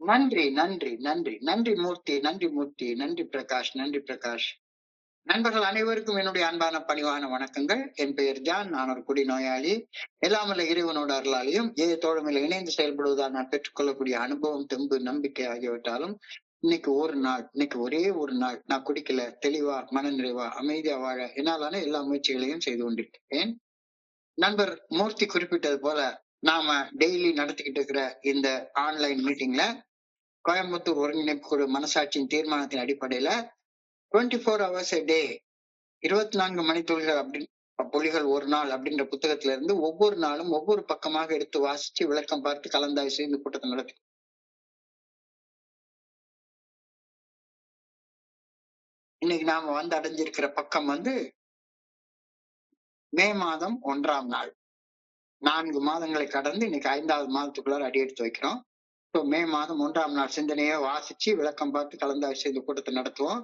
நன்றி, நன்றி, நன்றி, நன்றி மூர்த்தி, நன்றி மூர்த்தி, நன்றி பிரகாஷ், நன்றி பிரகாஷ். நண்பர்கள் அனைவருக்கும் என்னுடைய அன்பான பணிவான வணக்கங்கள். என் பெயர் ஜான். நான் ஒரு குடிநோயாளி. எல்லாமல்ல இறைவனோட அருளாலையும் தோழமையில இணைந்து செயல்படுவதால் நான் பெற்றுக்கொள்ளக்கூடிய அனுபவம், தெம்பு, நம்பிக்கை ஆகியவற்றாலும் இன்னைக்கு ஒரே ஒரு நாள் நான் குடிக்கல, தெளிவா, மன நிறைவா, அமைதியா வாழ என்னாலான எல்லா முயற்சிகளையும் செய்து கொண்டிருக்கிறேன். நண்பர் மூர்த்தி குறிப்பிட்டது போல நாம டெய்லி நடத்திக்கிட்டு இருக்கிற இந்த ஆன்லைன் மீட்டிங்ல கோயம்புத்தூர் ஒருங்கிணைப்பு குழு மனசாட்சியின் தீர்மானத்தின் அடிப்படையில 24 hours a day, 24 மணித்துளிகள் புலிகள் ஒரு நாள் அப்படின்ற புத்தகத்துல இருந்து ஒவ்வொரு நாளும் ஒவ்வொரு பக்கமாக எடுத்து வாசிச்சு விளக்கம் பார்த்து கலந்தாய்வு செய்து கூட்டத்தை நடத்தி இன்னைக்கு நாம அடைஞ்சிருக்கிற பக்கம் மே மாதம் 1ஆம் நாள். 4 மாதங்களை கடந்து இன்னைக்கு 5வது மாதத்துக்குள்ளார அடி எடுத்து வைக்கிறோம். மே மாதம் 1ஆம் நாள் சிந்தனையை வாசிச்சு விளக்கம் பார்த்து கலந்தாய்வு செய்து கூட்டத்தை நடத்துவோம்.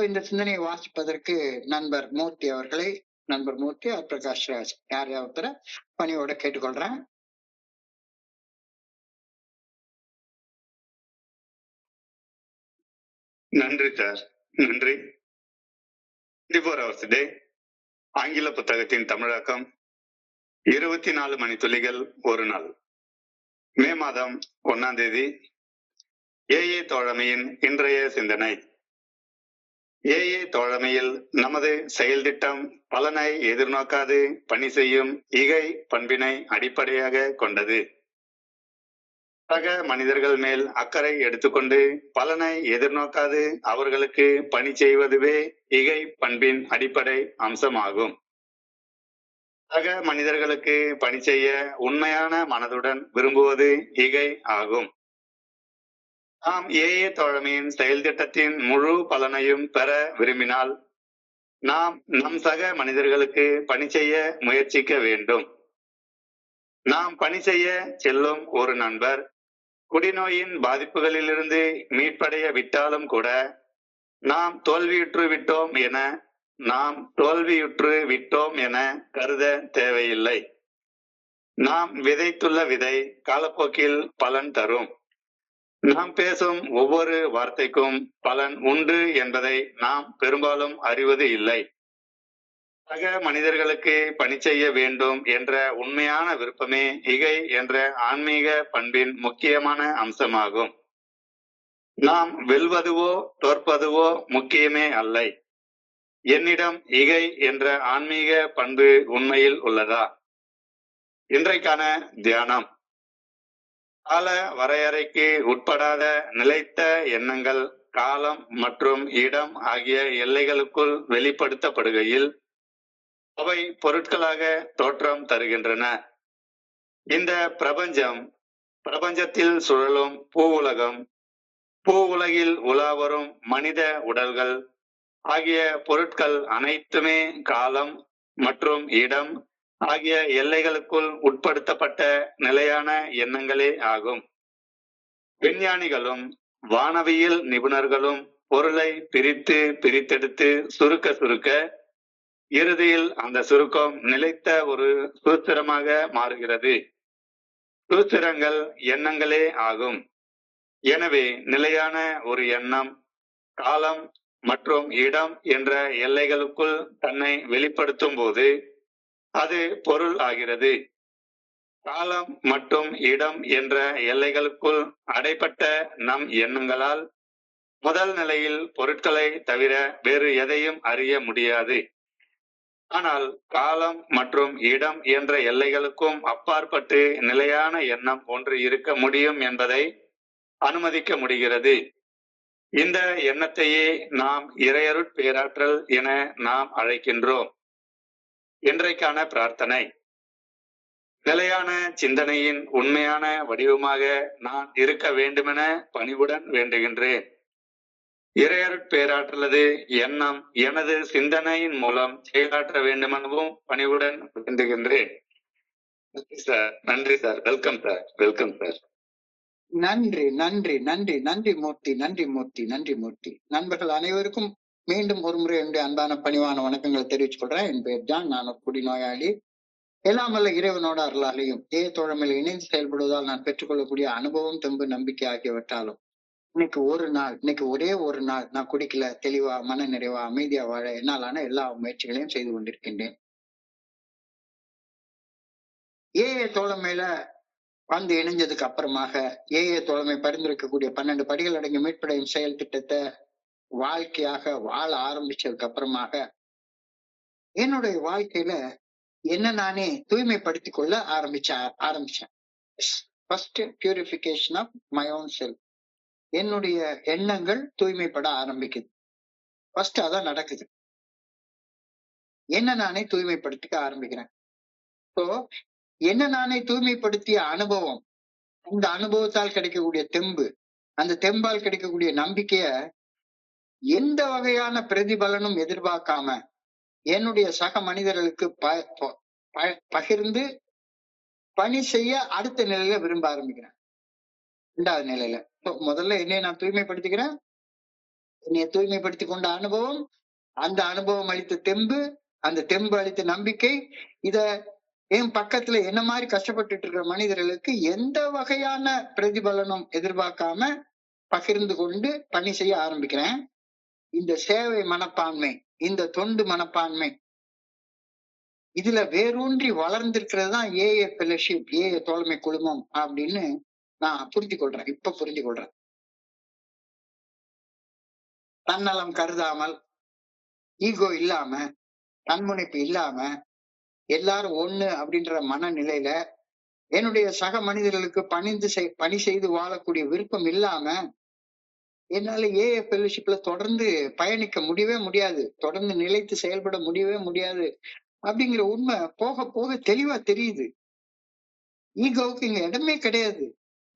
இந்த சிந்தனையை வாசிப்பதற்கு நண்பர் மூர்த்தி அவர்களை, நண்பர் மூர்த்தி பிரகாஷ் ராஜ் யாரையாவது பணியோட கேட்டுக்கொள்றேன். நன்றி சார், நன்றி. 24 hours a day ஆங்கில புத்தகத்தின் தமிழாக்கம் 24 மணித்துளிகள் ஒரு நாள். மே மாதம் 1ஆம் தேதி. ஏஏ தோழமையின் இன்றைய சிந்தனை. ஏஏ தோழமையில் நமது செயல் திட்டம் பலனை எதிர்நோக்காது பணி செய்யும் இகை பண்பினை அடிப்படையாக கொண்டது. சக மனிதர்கள் மேல் அக்கறை எடுத்துக்கொண்டு பலனை எதிர்நோக்காது அவர்களுக்கு பணி செய்வதுவே இகை பண்பின் அடிப்படை அம்சமாகும். சக மனிதர்களுக்கு பணி செய்ய உண்மையான மனதுடன் விரும்புவது இகை ஆகும். நாம் ஏஏ தோழமையின் செயல் திட்டத்தின் முழு பலனையும் பெற விரும்பினால் நாம் நம் சக மனிதர்களுக்கு பணி செய்ய முயற்சிக்க வேண்டும். நாம் பணி செய்ய செல்லும் ஒரு நண்பர் குடிநோயின் பாதிப்புகளிலிருந்து மீட்படைய விட்டாலும் கூட நாம் தோல்வியுற்று விட்டோம் என கருத தேவையில்லை. நாம் விதைத்துள்ள விதை காலப்போக்கில் பலன் தரும். நாம் பேசும் ஒவ்வொரு வார்த்தைக்கும் பலன் உண்டு என்பதை நாம் பெரும்பாலும் அறிவது இல்லை. சக மனிதர்களுக்கு பணி செய்ய வேண்டும் என்ற உண்மையான விருப்பமே இகை என்ற ஆன்மீக பண்பின் முக்கியமான அம்சமாகும். நாம் வெல்வதுவோ தோற்பதுவோ முக்கியமே அல்ல. என்னிடம் இகை என்ற ஆன்மீக பண்பு உண்மையில் உள்ளதா? இன்றைக்கான தியானம். கால வரையறைக்கு உட்படாத நிலைத்த எண்ணங்கள் காலம் மற்றும் இடம் ஆகிய எல்லைகளுக்குள் வெளிப்படுத்தப்படுகையில் அவை பொருட்களாக தோற்றம் தருகின்றன. இந்த பிரபஞ்சத்தில் சுழலும் பூ உலகில் உலாவரும் மனித உடல்கள் ஆகிய பொருட்கள் அனைத்துமே காலம் மற்றும் இடம் ஆகிய எல்லைகளுக்குள் உட்படுத்தப்பட்ட நிலையான எண்ணங்களே ஆகும். விஞ்ஞானிகளும் வானவியல் நிபுணர்களும் பொருளை பிரித்தெடுத்து சுருக்க இறுதியில் அந்த சுருக்கம் நிலைத்த ஒரு சூத்திரமாக மாறுகிறது. சூத்திரங்கள் எண்ணங்களே ஆகும். எனவே நிலையான ஒரு எண்ணம் காலம் மற்றும் இடம் என்ற எல்லைகளுக்குள் தன்னை வெளிப்படுத்தும் போது அது பொருள் ஆகிறது. காலம் மற்றும் இடம் என்ற எல்லைகளுக்குள் அடைப்பட்ட நம் எண்ணங்களால் முதல் நிலையில் பொருட்களை தவிர வேறு எதையும் அறிய முடியாது. ஆனால் காலம் மற்றும் இடம் என்ற எல்லைகளுக்கும் அப்பாற்பட்டு நிலையான எண்ணம் ஒன்று இருக்க முடியும் என்பதை அனுமதிக்க முடிகிறது. இந்த எண்ணத்தையே நாம் இறையருட் பேராற்றல் என நாம் அழைக்கின்றோம். இன்றைக்கான பிரார்த்தனை. நிலையான சிந்தனையின் உண்மையான வடிவமாக நான் இருக்க வேண்டுமென பணிவுடன் வேண்டுகின்றேன். இறையருட் பேராற்றலது எண்ணம் எனது சிந்தனையின் மூலம் செயலாற்ற வேண்டுமெனவும் பணிவுடன் வேண்டுகின்றேன். நன்றி sir. Welcome sir. Welcome sir. நன்றி, நன்றி, நன்றி, நன்றி மூர்த்தி, நன்றி மூர்த்தி, நன்றி மூர்த்தி. நண்பர்கள் அனைவருக்கும் மீண்டும் ஒரு முறை என்னுடைய அன்பான பணிவான வணக்கங்களை தெரிவித்துக் கொள்றேன். என் பெயர் ஜான். நான் ஒரு குடிநோயாளி. எல்லாமல்ல இறைவனோட அருளாலையும் தோழமையில் இணைந்து செயல்படுவதால் நான் பெற்றுக்கொள்ளக்கூடிய அனுபவம், தெம்பு, நம்பிக்கை ஆகியவற்றாலும் இன்னைக்கு ஒரு நாள், இன்னைக்கு ஒரே ஒரு நாள் நான் குடிக்கல, தெளிவா, மன நிறைவா, அமைதியா வாழ என்னாலான எல்லா முயற்சிகளையும் செய்து கொண்டிருக்கின்றேன். ஏஏ தோழமையில வந்து இணைஞ்சதுக்கு அப்புறமாக ஏஏ தோழமை பரிந்துரைக்கக்கூடிய 12 படிகள் அடங்கிய மீட்படையும் செயல் திட்டத்தை வாழ்க்கையாக வாழ ஆரம்பிச்சதுக்கு அப்புறமாக என்னுடைய வாழ்க்கையில என்ன நானே தூய்மைப்படுத்திக் கொள்ள ஆரம்பிச்சேன். First purification of my own self. என்னுடைய எண்ணங்கள் தூய்மைப்பட ஆரம்பிக்குது. ஃபர்ஸ்ட் அதான் நடக்குது. என்ன நானே தூய்மைப்படுத்திக்க ஆரம்பிக்கிறேன். ஸோ என்ன நானே தூய்மைப்படுத்திய அனுபவம், அந்த அனுபவத்தால் கிடைக்கக்கூடிய தெம்பு, அந்த தெம்பால் கிடைக்கக்கூடிய நம்பிக்கைய எந்த வகையான பிரதிபலனும் எதிர்பார்க்காம என்னுடைய சக மனிதர்களுக்கு பகிர்ந்து பணி செய்ய அடுத்த நிலையில விரும்ப ஆரம்பிக்கிறேன். 2வது நிலையில முதல்ல என்னைய நான் தூய்மைப்படுத்திக்கிறேன். என்னைய தூய்மைப்படுத்தி கொண்ட அனுபவம், அந்த அனுபவம் அளித்த தெம்பு, அந்த தெம்பு அளித்த நம்பிக்கை, இத என் பக்கத்துல என்ன மாதிரி கஷ்டப்பட்டுட்டு இருக்கிற மனிதர்களுக்கு எந்த வகையான பிரதிபலனும் எதிர்பார்க்காம பகிர்ந்து கொண்டு பணி செய்ய ஆரம்பிக்கிறேன். இந்த சேவை மனப்பான்மை, இந்த தொண்டு மனப்பான்மை, இதுல வேரூன்றி வளர்ந்திருக்கிறது தான் ஏஏ ஃபெலோஷிப், ஏஏ தோழமை குழுமம் அப்படின்னு நான் புரிஞ்சு கொள்றேன். இப்ப புரிஞ்சு கொள்றேன். தன்னலம் கருதாமல், ஈகோ இல்லாம, தன்முனைப்பு இல்லாம, எல்லாரும் ஒண்ணு அப்படின்ற மனநிலையில என்னுடைய சக மனிதர்களுக்கு பணி செய்து வாழக்கூடிய விருப்பம் இல்லாம என்னால ஏஏ ஃபெலோஷிப்ல தொடர்ந்து பயணிக்க முடியவே முடியாது, தொடர்ந்து நிலைத்து செயல்பட முடியவே முடியாது அப்படிங்கிற உண்மை போக போக தெளிவா தெரியுது. ஈகோவுக்கு இங்க இடமே கிடையாது.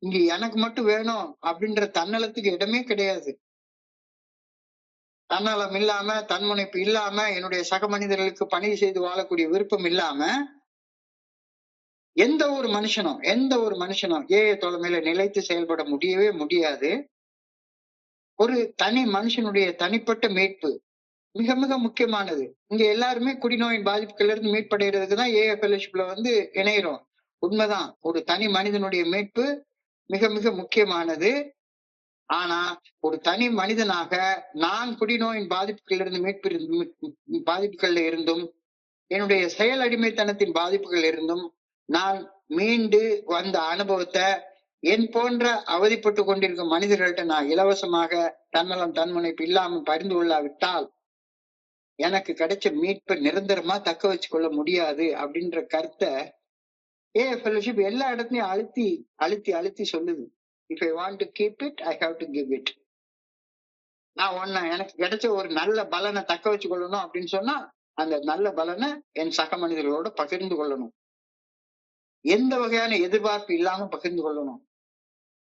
இங்க எனக்கு மட்டும் வேணும் அப்படின்ற தன்னலத்துக்கு இடமே கிடையாது. தன்னலம் இல்லாம, தன்முனைப்பு இல்லாம, என்னுடைய சக மனிதர்களுக்கு பணி செய்து வாழக்கூடிய விருப்பம் இல்லாம எந்த ஒரு மனுஷனும் ஏஏ தோழமையில நிலைத்து செயல்பட முடியவே முடியாது. ஒரு தனி மனுஷனுடைய தனிப்பட்ட மீட்பு மிக மிக முக்கியமானது. இங்க எல்லாருமே குடிநோயின் பாதிப்புகள்ல இருந்து மீட்படைகிறதுக்கு தான் ஏஏ ஃபெலோஷிப்ல வந்து இணைகிறோம். உண்மைதான். ஒரு தனி மனிதனுடைய மீட்பு மிக மிக முக்கியமானது. ஆனா ஒரு தனி மனிதனாக நான் குடிநோயின் பாதிப்புகள்ல இருந்தும், என்னுடைய செயல் அடிமைத்தனத்தின் பாதிப்புகள் இருந்தும் நான் மீண்டு வந்த அனுபவத்தை என் போன்ற அவதிப்பட்டு கொண்டிருக்கும் மனிதர்கள்ட்ட நான் இலவசமாக தன்னலம் தன்முனைப்பு இல்லாம பகிர்ந்து கொள்ளாவிட்டால் எனக்கு கிடைச்ச மீட்பை நிரந்தரமா தக்க வச்சு கொள்ள முடியாது அப்படின்ற கருத்தை ஏஏ ஃபெலோஷிப் எல்லா இடத்துலயும் அழுத்தி அழுத்தி அழுத்தி சொல்லுது. If I want to keep it, I have to give it. நான் எனக்கு கிடைச்ச ஒரு நல்ல பலனை தக்க வச்சு கொள்ளணும் அப்படின்னு சொன்னா அந்த நல்ல பலனை என் சக மனிதர்களோட பகிர்ந்து கொள்ளணும். எந்த வகையான எதிர்பார்ப்பு இல்லாம பகிர்ந்து கொள்ளணும்.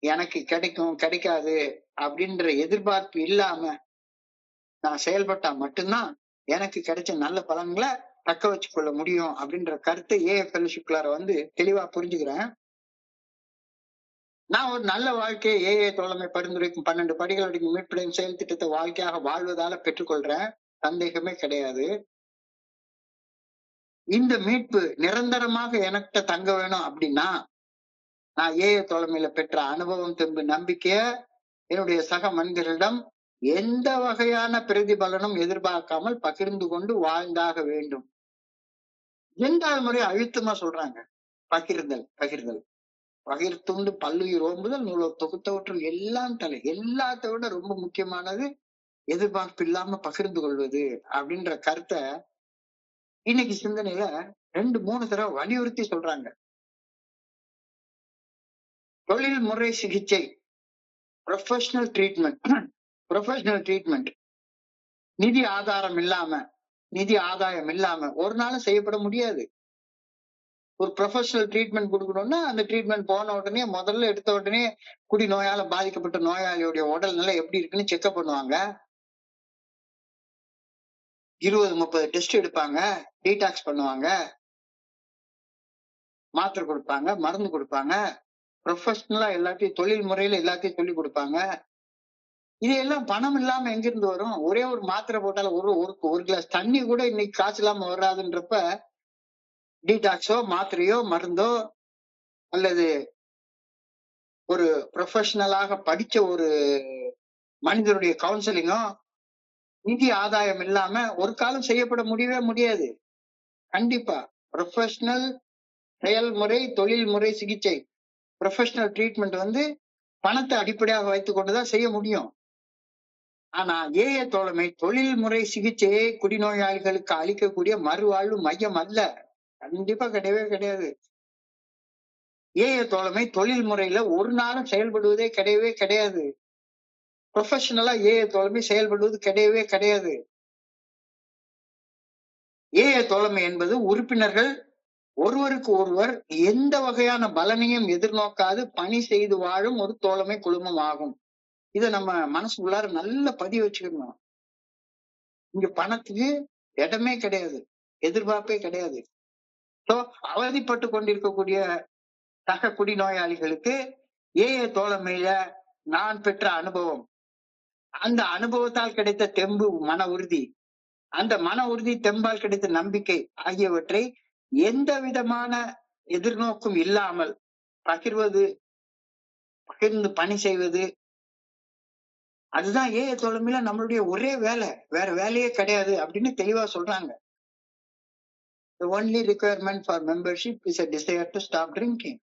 எனக்கு கிடைக்கும் கிடைக்காது அப்படின்ற எதிர்பார்ப்பு இல்லாம நான் செயல்பட்டா மட்டும்தான் எனக்கு கிடைச்ச நல்ல பலன்களை தக்க வச்சு கொள்ள முடியும் அப்படின்ற கருத்தை ஏஏ ஃபெலோஷிப்குள்ளார வந்து தெளிவா புரிஞ்சுக்கிறேன். நான் ஒரு நல்ல வாழ்க்கையை ஏஏ தோழமை பரிந்துரைக்கும் 12 படிகள் அடங்கிய மீட்படையும் செயல் திட்டத்தை வாழ்க்கையாக வாழ்வதால பெற்றுக்கொள்றேன். சந்தேகமே கிடையாது. இந்த மீட்பு நிரந்தரமாக எனக்கிட்ட தங்க வேணும் அப்படின்னா நான் ஏஏ தோழமையில பெற்ற அனுபவம், தெம்பு, நம்பிக்கைய என்னுடைய சக மனிதர்களிடம் எந்த வகையான பிரதிபலனும் எதிர்பார்க்காமல் பகிர்ந்து கொண்டு வாழ்ந்தாக வேண்டும். 2வது முறை அழுத்தமா சொல்றாங்க, பகிர்தல் பகிர்தல். பகிர்த்துண்டு பல்லுயிர் ஓம்புதல் நூலோர் தொகுத்தவற்றுள் எல்லாம் தலை. எல்லாத்த விட ரொம்ப முக்கியமானது எதிர்பார்ப்பு இல்லாம பகிர்ந்து கொள்வது அப்படின்ற கருத்தை இன்னைக்கு சிந்தனையில 2-3 தடவை வலியுறுத்தி சொல்றாங்க. தொழில் முறை சிகிச்சை, ப்ரொஃபஷனல் ட்ரீட்மெண்ட் நிதி ஆதாயம் இல்லாம ஒரு நாளும் செய்யப்பட முடியாது. ஒரு ப்ரொஃபஷனல் ட்ரீட்மெண்ட் கொடுக்கணும்னா அந்த ட்ரீட்மெண்ட் போன உடனே முதல்ல எடுத்த உடனே குடி நோயால பாதிக்கப்பட்ட நோயாளியுடைய உடல் நிலை எப்படி இருக்குன்னு செக்அப் பண்ணுவாங்க. 20-30 டெஸ்ட் எடுப்பாங்க, டீடாக்ஸ் பண்ணுவாங்க, மாத்திரை கொடுப்பாங்க, மருந்து கொடுப்பாங்க, ப்ரொஃபஷனலா எல்லாத்தையும் தொழில் முறையில எல்லாத்தையும் சொல்லி கொடுப்பாங்க. இதெல்லாம் பணம் இல்லாம எங்கிருந்து வரும்? ஒரே ஒரு மாத்திரை போட்டாலும் ஒரு கிளாஸ் தண்ணி கூட இன்னைக்கு காசு இல்லாம வராதுன்றப்ப டீடாக்ஸோ மாத்திரையோ மருந்தோ அல்லது ஒரு ப்ரொஃபஷனலாக படிச்ச ஒரு மனிதனுடைய கவுன்சிலிங்கும் நிதி ஆதாயம் இல்லாம ஒரு காலம் செய்யப்பட முடியவே முடியாது. கண்டிப்பா ப்ரொஃபஷனல் செயல்முறை, தொழில்முறை சிகிச்சை, ப்ரொஃபஷனல் ட்ரீட்மெண்ட் வந்து பணத்தை அடிப்படையாக வைத்துக் கொண்டுதான் செய்ய முடியும். ஆனா ஏஏ தோழமை தொழில்முறை சிகிச்சையை குடிநோயாளிகளுக்கு அளிக்கக்கூடிய மறுவாழ்வு மையம் அல்ல. கண்டிப்பா கிடையவே கிடையாது. ஏஏ தோழமை தொழில் முறையில ஒரு நாளும் செயல்படுவதே கிடையவே கிடையாது. ப்ரொஃபஷனலா ஏஏ தோழமை செயல்படுவது கிடையவே கிடையாது. ஏஏ தோழமை என்பது உறுப்பினர்கள் ஒருவருக்கு ஒருவர் எந்த வகையான பலனையும் எதிர்நோக்காது பணி செய்து வாழும் ஒரு தோழமை குழுமம் ஆகும். இத நம்ம மனசுக்குள்ளார நல்ல பதிய வச்சுக்கணும். இங்க பணத்துக்கு இடமே கிடையாது, எதிர்பார்ப்பே கிடையாது. சோ அவதிப்பட்டு கொண்டிருக்கக்கூடிய சக குடிநோயாளிகளுக்கு ஏஏ தோழமையில நான் பெற்ற அனுபவம், அந்த அனுபவத்தால் கிடைத்த தெம்பு, மன உறுதி, அந்த மன உறுதி தெம்பால் கிடைத்த நம்பிக்கை ஆகியவற்றை எந்த விதமான எதிர்நோக்கும் இல்லாமல் பகிர்வது, பகிர்ந்து பணி செய்வது, அதுதான் ஏஏ தோழமையில நம்மளுடைய ஒரே வேலை, வேற வேலையே கிடையாது அப்படின்னு தெளிவா சொல்றாங்க. The only requirement for membership is a desire to stop drinking.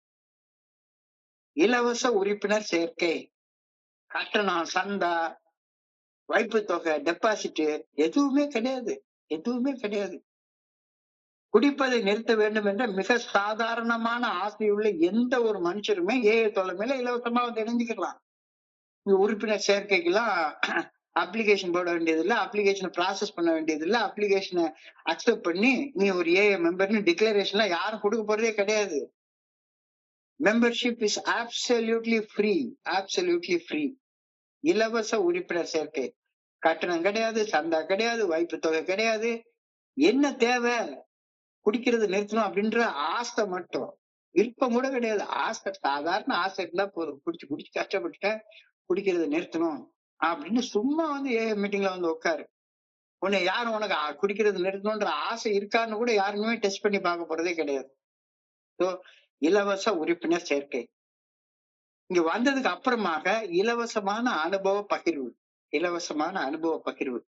இலவச உறுப்பினர் சேர்க்கை, கட்டணம், சந்தா, வைப்பு தொகை, டெபாசிட் எதுவுமே கிடையாது, எதுவுமே கிடையாது. குடிப்பதை நிறுத்த வேண்டும் என்ற மிக சாதாரணமான ஆசையுள்ள எந்த ஒரு மனுஷருமே ஏஏ தோழமையில இலவசமா வந்து இணைஞ்சுக்கலாம். உறுப்பினர் சேர்க்கைக்கெல்லாம் அப்ளிகேஷன் போட வேண்டியது இல்ல, அப்ளிகேஷனை ப்ராசஸ் பண்ண வேண்டியது இல்ல, அப்ளிகேஷனை அக்செப்ட் பண்ணி நீ ஒரு ஏஏ மெம்பர்னு டிக்ளரேஷன்லாம் யாரும் கொடுக்க போறதே கிடையாது. Membership is absolutely free, absolutely free. இலவச உறுப்பினர் சேர்க்கை, கட்டணம் கிடையாது, சந்தா கிடையாது, வைப்பு தொகை கிடையாது. என்ன தேவை? குடிக்கிறது நிறுத்தணும் அப்படின்ற ஆசை மட்டும், விருப்பம் கூட கிடையாது. ஆசை, சாதாரண ஆசை இருந்தா போதும். குடிச்சு குடிச்சு கஷ்டப்பட்டுட்டேன், குடிக்கிறத நிறுத்தணும் அப்படின்னு சும்மா வந்து ஏஏ மீட்டிங்ல வந்து உட்காரு. உன்னை யாரும் உனக்கு குடிக்கிறது நிறுத்தணும்ன்ற ஆசை இருக்கான்னு கூட யாருமே டெஸ்ட் பண்ணி பார்க்க போறதே கிடையாது. ஸோ இலவச உறுப்பினர் சேர்க்கை. இங்க வந்ததுக்கு அப்புறமாக இலவசமான அனுபவ பகிர்வு, இலவசமான அனுபவ பகிர்வு.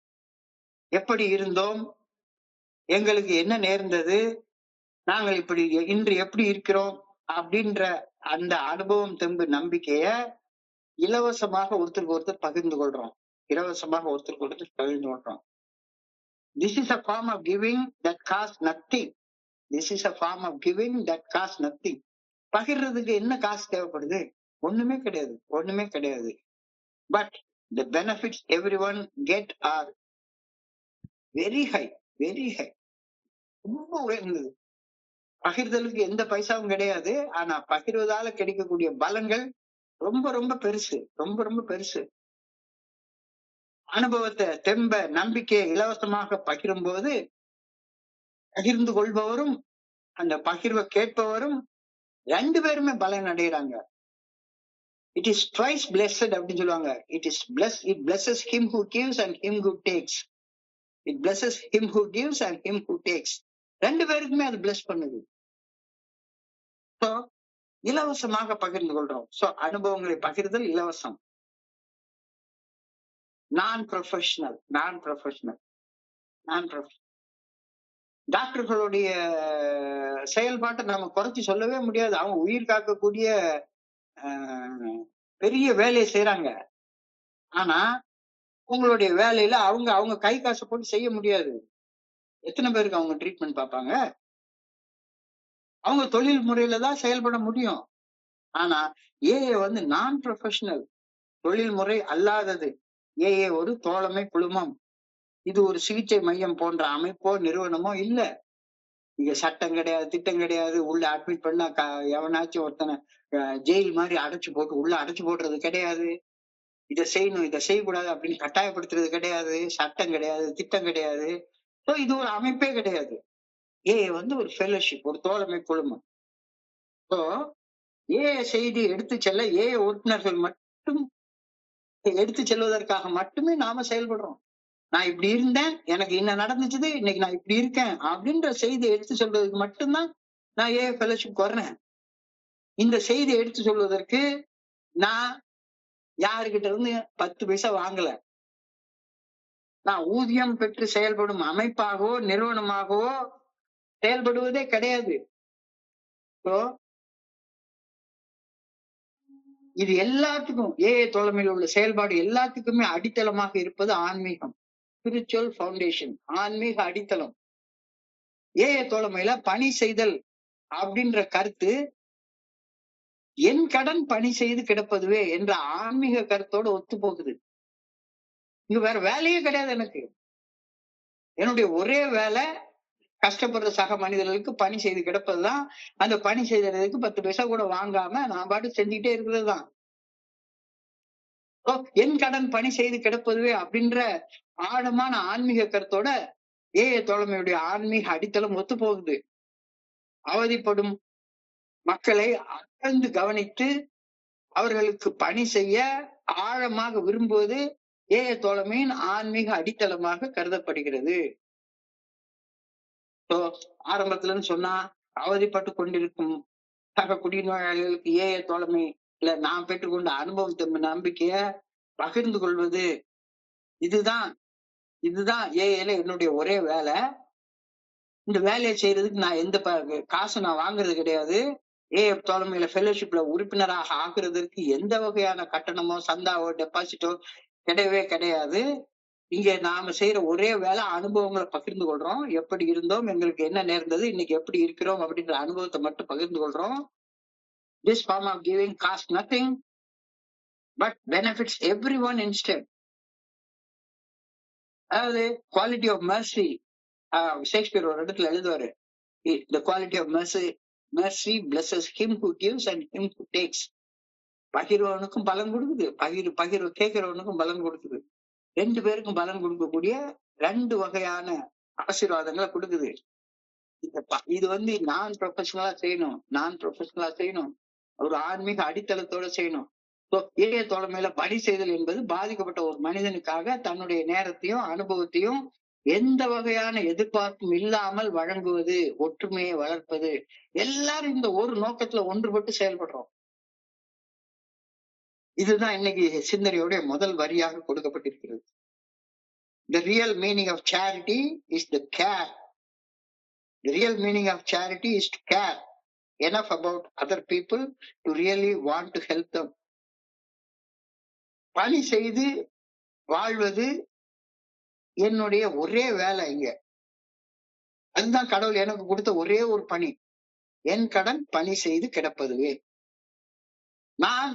எப்படி இருந்தோம், எங்களுக்கு என்ன நேர்ந்தது, நாங்கள் இப்படி இன்று எப்படி இருக்கிறோம் அப்படின்ற அந்த அனுபவம், தெம்பு, நம்பிக்கைய இலவசமாக ஒருத்தருக்கு ஒருத்தர் பகிர்ந்து கொள்றோம். இலவசமாக ஒருத்தருக்கு ஒருத்தர் பகிர்ந்து கொள்றோம். This is a form of giving that costs nothing. This is a form of giving that costs nothing. பகிர்றதுக்கு என்ன காசு தேவைப்படுது? ஒண்ணுமே கிடையாது, ஒண்ணுமே கிடையாது. But the benefits everyone get are very high, very high. ரொம்ப உயர்ந்தது. பகிர்தலுக்கு எந்த பைசாவும் கிடையாது. ஆனா பகிர்வதால கிடைக்கக்கூடிய பலன்கள் ரொம்ப ரொம்ப பெருசு, ரொம்ப ரொம்ப பெருசு. அனுபவத்தை, தெம்ப, நம்பிக்கையை இலவசமாக பகிரும் போது பகிர்ந்து கொள்பவரும் அந்த பகிர்வை கேட்பவரும் ரெண்டு பேருமே பலன் அடைகிறாங்க. இட் இஸ் ட்வைஸ் பிளெஸ்ட் அப்படின்னு சொல்லுவாங்க. It is plus, it blesses him who gives and him who tax. It blesses him who gives and him who tax. ரெண்டு பேருக்குமே அது பிளஸ் பண்ணுது. சோ இலவசமாக பகிர்ந்து கொள்றோம். சோ அனுபவங்களை பகிர்தல் இலவசம். நான் ப்ரொஃபஷனல், நான் ப்ரொஃபஷனல், நான் ப்ரொஃபஷனல். டாக்டர்களுடைய செயல்பாட்டை நம்ம குறைச்சி சொல்லவே முடியாது. அவங்க உயிர் காக்கக்கூடிய பெரிய வேலையை செய்யறாங்க. ஆனா உங்களுடைய வேலையில அவங்க அவங்க கை காசை போட்டு செய்ய முடியாது. எத்தனை பேருக்கு அவங்க ட்ரீட்மெண்ட் பார்ப்பாங்க? அவங்க தொழில் முறையில தான் செயல்பட முடியும். ஆனா ஏஏ வந்து நான் ப்ரொஃபஷனல், தொழில்முறை அல்லாதது. ஏஏ ஒரு தோழமை குழுமம். இது ஒரு சிகிச்சை மையம் போன்ற அமைப்போ நிறுவனமோ இல்ல. இங்க சட்டம் கிடையாது, திட்டம் கிடையாது. உள்ள அட்மிட் பண்ணா எவனாச்சும் ஒருத்தனை ஜெயில் மாதிரி அடைச்சு போட்டு உள்ள அடைச்சு போடுறது கிடையாது. இதை செய்யணும், இதை செய்யக்கூடாது அப்படின்னு கட்டாயப்படுத்துறது கிடையாது. சட்டம் கிடையாது, திட்டம் கிடையாது. ஸோ இது ஒரு அமைப்பே கிடையாது. ஏஏ வந்து ஒரு ஃபெலோஷிப், ஒரு தோழமை குழுமம். ஸோ ஏஏ செய்தி எடுத்து செல்ல ஏஏ உறுப்பினர்கள் மட்டும் எடுத்து செல்வதற்காக மட்டுமே நாம செயல்படுறோம். நான் இப்படி இருந்தேன், எனக்கு என்ன நடந்துச்சுது, இன்னைக்கு நான் இப்படி இருக்கேன் அப்படின்ற செய்தியை எடுத்து சொல்றதுக்கு மட்டும்தான் நான் ஏஏ ஃபெலோஷிப் வர்றேன். இந்த செய்தியை எடுத்து சொல்வதற்கு நான் யாருகிட்ட இருந்து 10 பைசா வாங்கல. நான் ஊதியம் பெற்று செயல்படும் அமைப்பாகவோ நிறுவனமாகவோ செயல்படுவதே கிடையாது. இப்போ இது எல்லாத்துக்கும் ஏஐ தோழமையில் உள்ள செயல்பாடு எல்லாத்துக்குமே அடித்தளமாக இருப்பது ஆன்மீகம். ஸ்பிரிச்சுவல் ஃபவுண்டேஷன், ஆன்மீக அடித்தளம். ஏஐ தோழமையில பணி செய்தல் அப்படின்ற கருத்து என் கடன் பணி செய்து கிடப்பதுவே என்ற ஆன்மீக கருத்தோட ஒத்து போகுது. இங்க வேற வேலையே கிடையாது எனக்கு. என்னுடைய ஒரே வேலை கஷ்டப்படுற சக மனிதர்களுக்கு பணி செய்து கிடப்பதுதான். அந்த பணி செய்ததுக்கு 10 பைசா கூட வாங்காம நான் பாட்டு செஞ்சுக்கிட்டே இருக்கிறது தான். என் கடன் பணி செய்து கிடப்பதுவே அப்படின்ற ஆழமான ஆன்மீக கருத்தோட ஏஐ தோழமையுடைய ஆன்மீக அடித்தளம் ஒத்து போகுது. அவதிப்படும் மக்களை அகழ்ந்து கவனித்து அவர்களுக்கு பணி செய்ய ஆழமாக விரும்புவது ஏஐ தோழமையின் ஆன்மீக அடித்தளமாக கருதப்படுகிறது. ஆரம்பத்துல சொன்னா அவதிப்பட்டு கொண்டிருக்கும் சக குடிநோயாளிகளுக்கு ஏஐ தோழமையில நான் பெற்றுக்கொண்ட அனுபவத்தை நம்பிக்கைய பகிர்ந்து கொள்வது, இதுதான் ஏஐல என்னுடைய ஒரே வேலை. இந்த வேலையை செய்யறதுக்கு நான் எந்த காசு நான் வாங்குறது கிடையாது. ஏஐ தோழமையில ஃபெலோஷிப்ல உறுப்பினராக ஆகுறதற்கு எந்த வகையான கட்டணமோ சந்தாவோ டெபாசிட்டோ கிடையவே கிடையாது. இங்க நாம செய்யற ஒரே வேலை அனுபவங்களை பகிர்ந்து கொள்றோம். எப்படி இருந்தோம், எங்களுக்கு என்ன நேர்ந்தது, இன்னைக்கு எப்படி இருக்கிறோம் அப்படின்ற அனுபவத்தை மட்டும் பகிர்ந்து கொள்றோம். This form of giving costs nothing but benefits everyone instead. அதாவது குவாலிட்டி ஆஃப் mercy, ஷேக்ஸ்பியர் ஒரு இடத்துல எழுதுவாரு, the quality of mercy blesses him who gives and him who takes. பகிர்வனுக்கும் பலன் கொடுக்குது, பகிர்வு கேட்கிறவனுக்கும் பலன் கொடுக்குது. 2 பேருக்கும் பலன் கொடுக்கக்கூடிய 2 வகையான ஆசீர்வாதங்களை கொடுக்குது. இது நான் ப்ரொஃபஷனலா செய்யணும், ஒரு ஆன்மீக அடித்தளத்தோட செய்யணும். ஏஐ தோழமையில பணி செய்தல் என்பது பாதிக்கப்பட்ட ஒரு மனிதனுக்காக தன்னுடைய நேரத்தையும் அனுபவத்தையும் எந்த வகையான எதிர்பார்ப்பும் இல்லாமல் வழங்குவது, ஒற்றுமையை வளர்ப்பது. எல்லாரும் இந்த ஒரு நோக்கத்துல ஒன்றுபட்டு செயல்படுறோம். இதுதான் இன்னைக்கு சிந்தனையோட முதல் வரியாக கொடுக்கப்பட்டிருக்கிறது. The real meaning of charity is the care. The real meaning of charity is to care enough about other people to really want to help them. பணி செய்து வாழ்வது என்னுடைய ஒரே வேலை. இங்க அதுதான் கடவுள் எனக்கு கொடுத்த ஒரே ஒரு பணி. என் கடன் பணி செய்து கிடப்பதுவே. நான்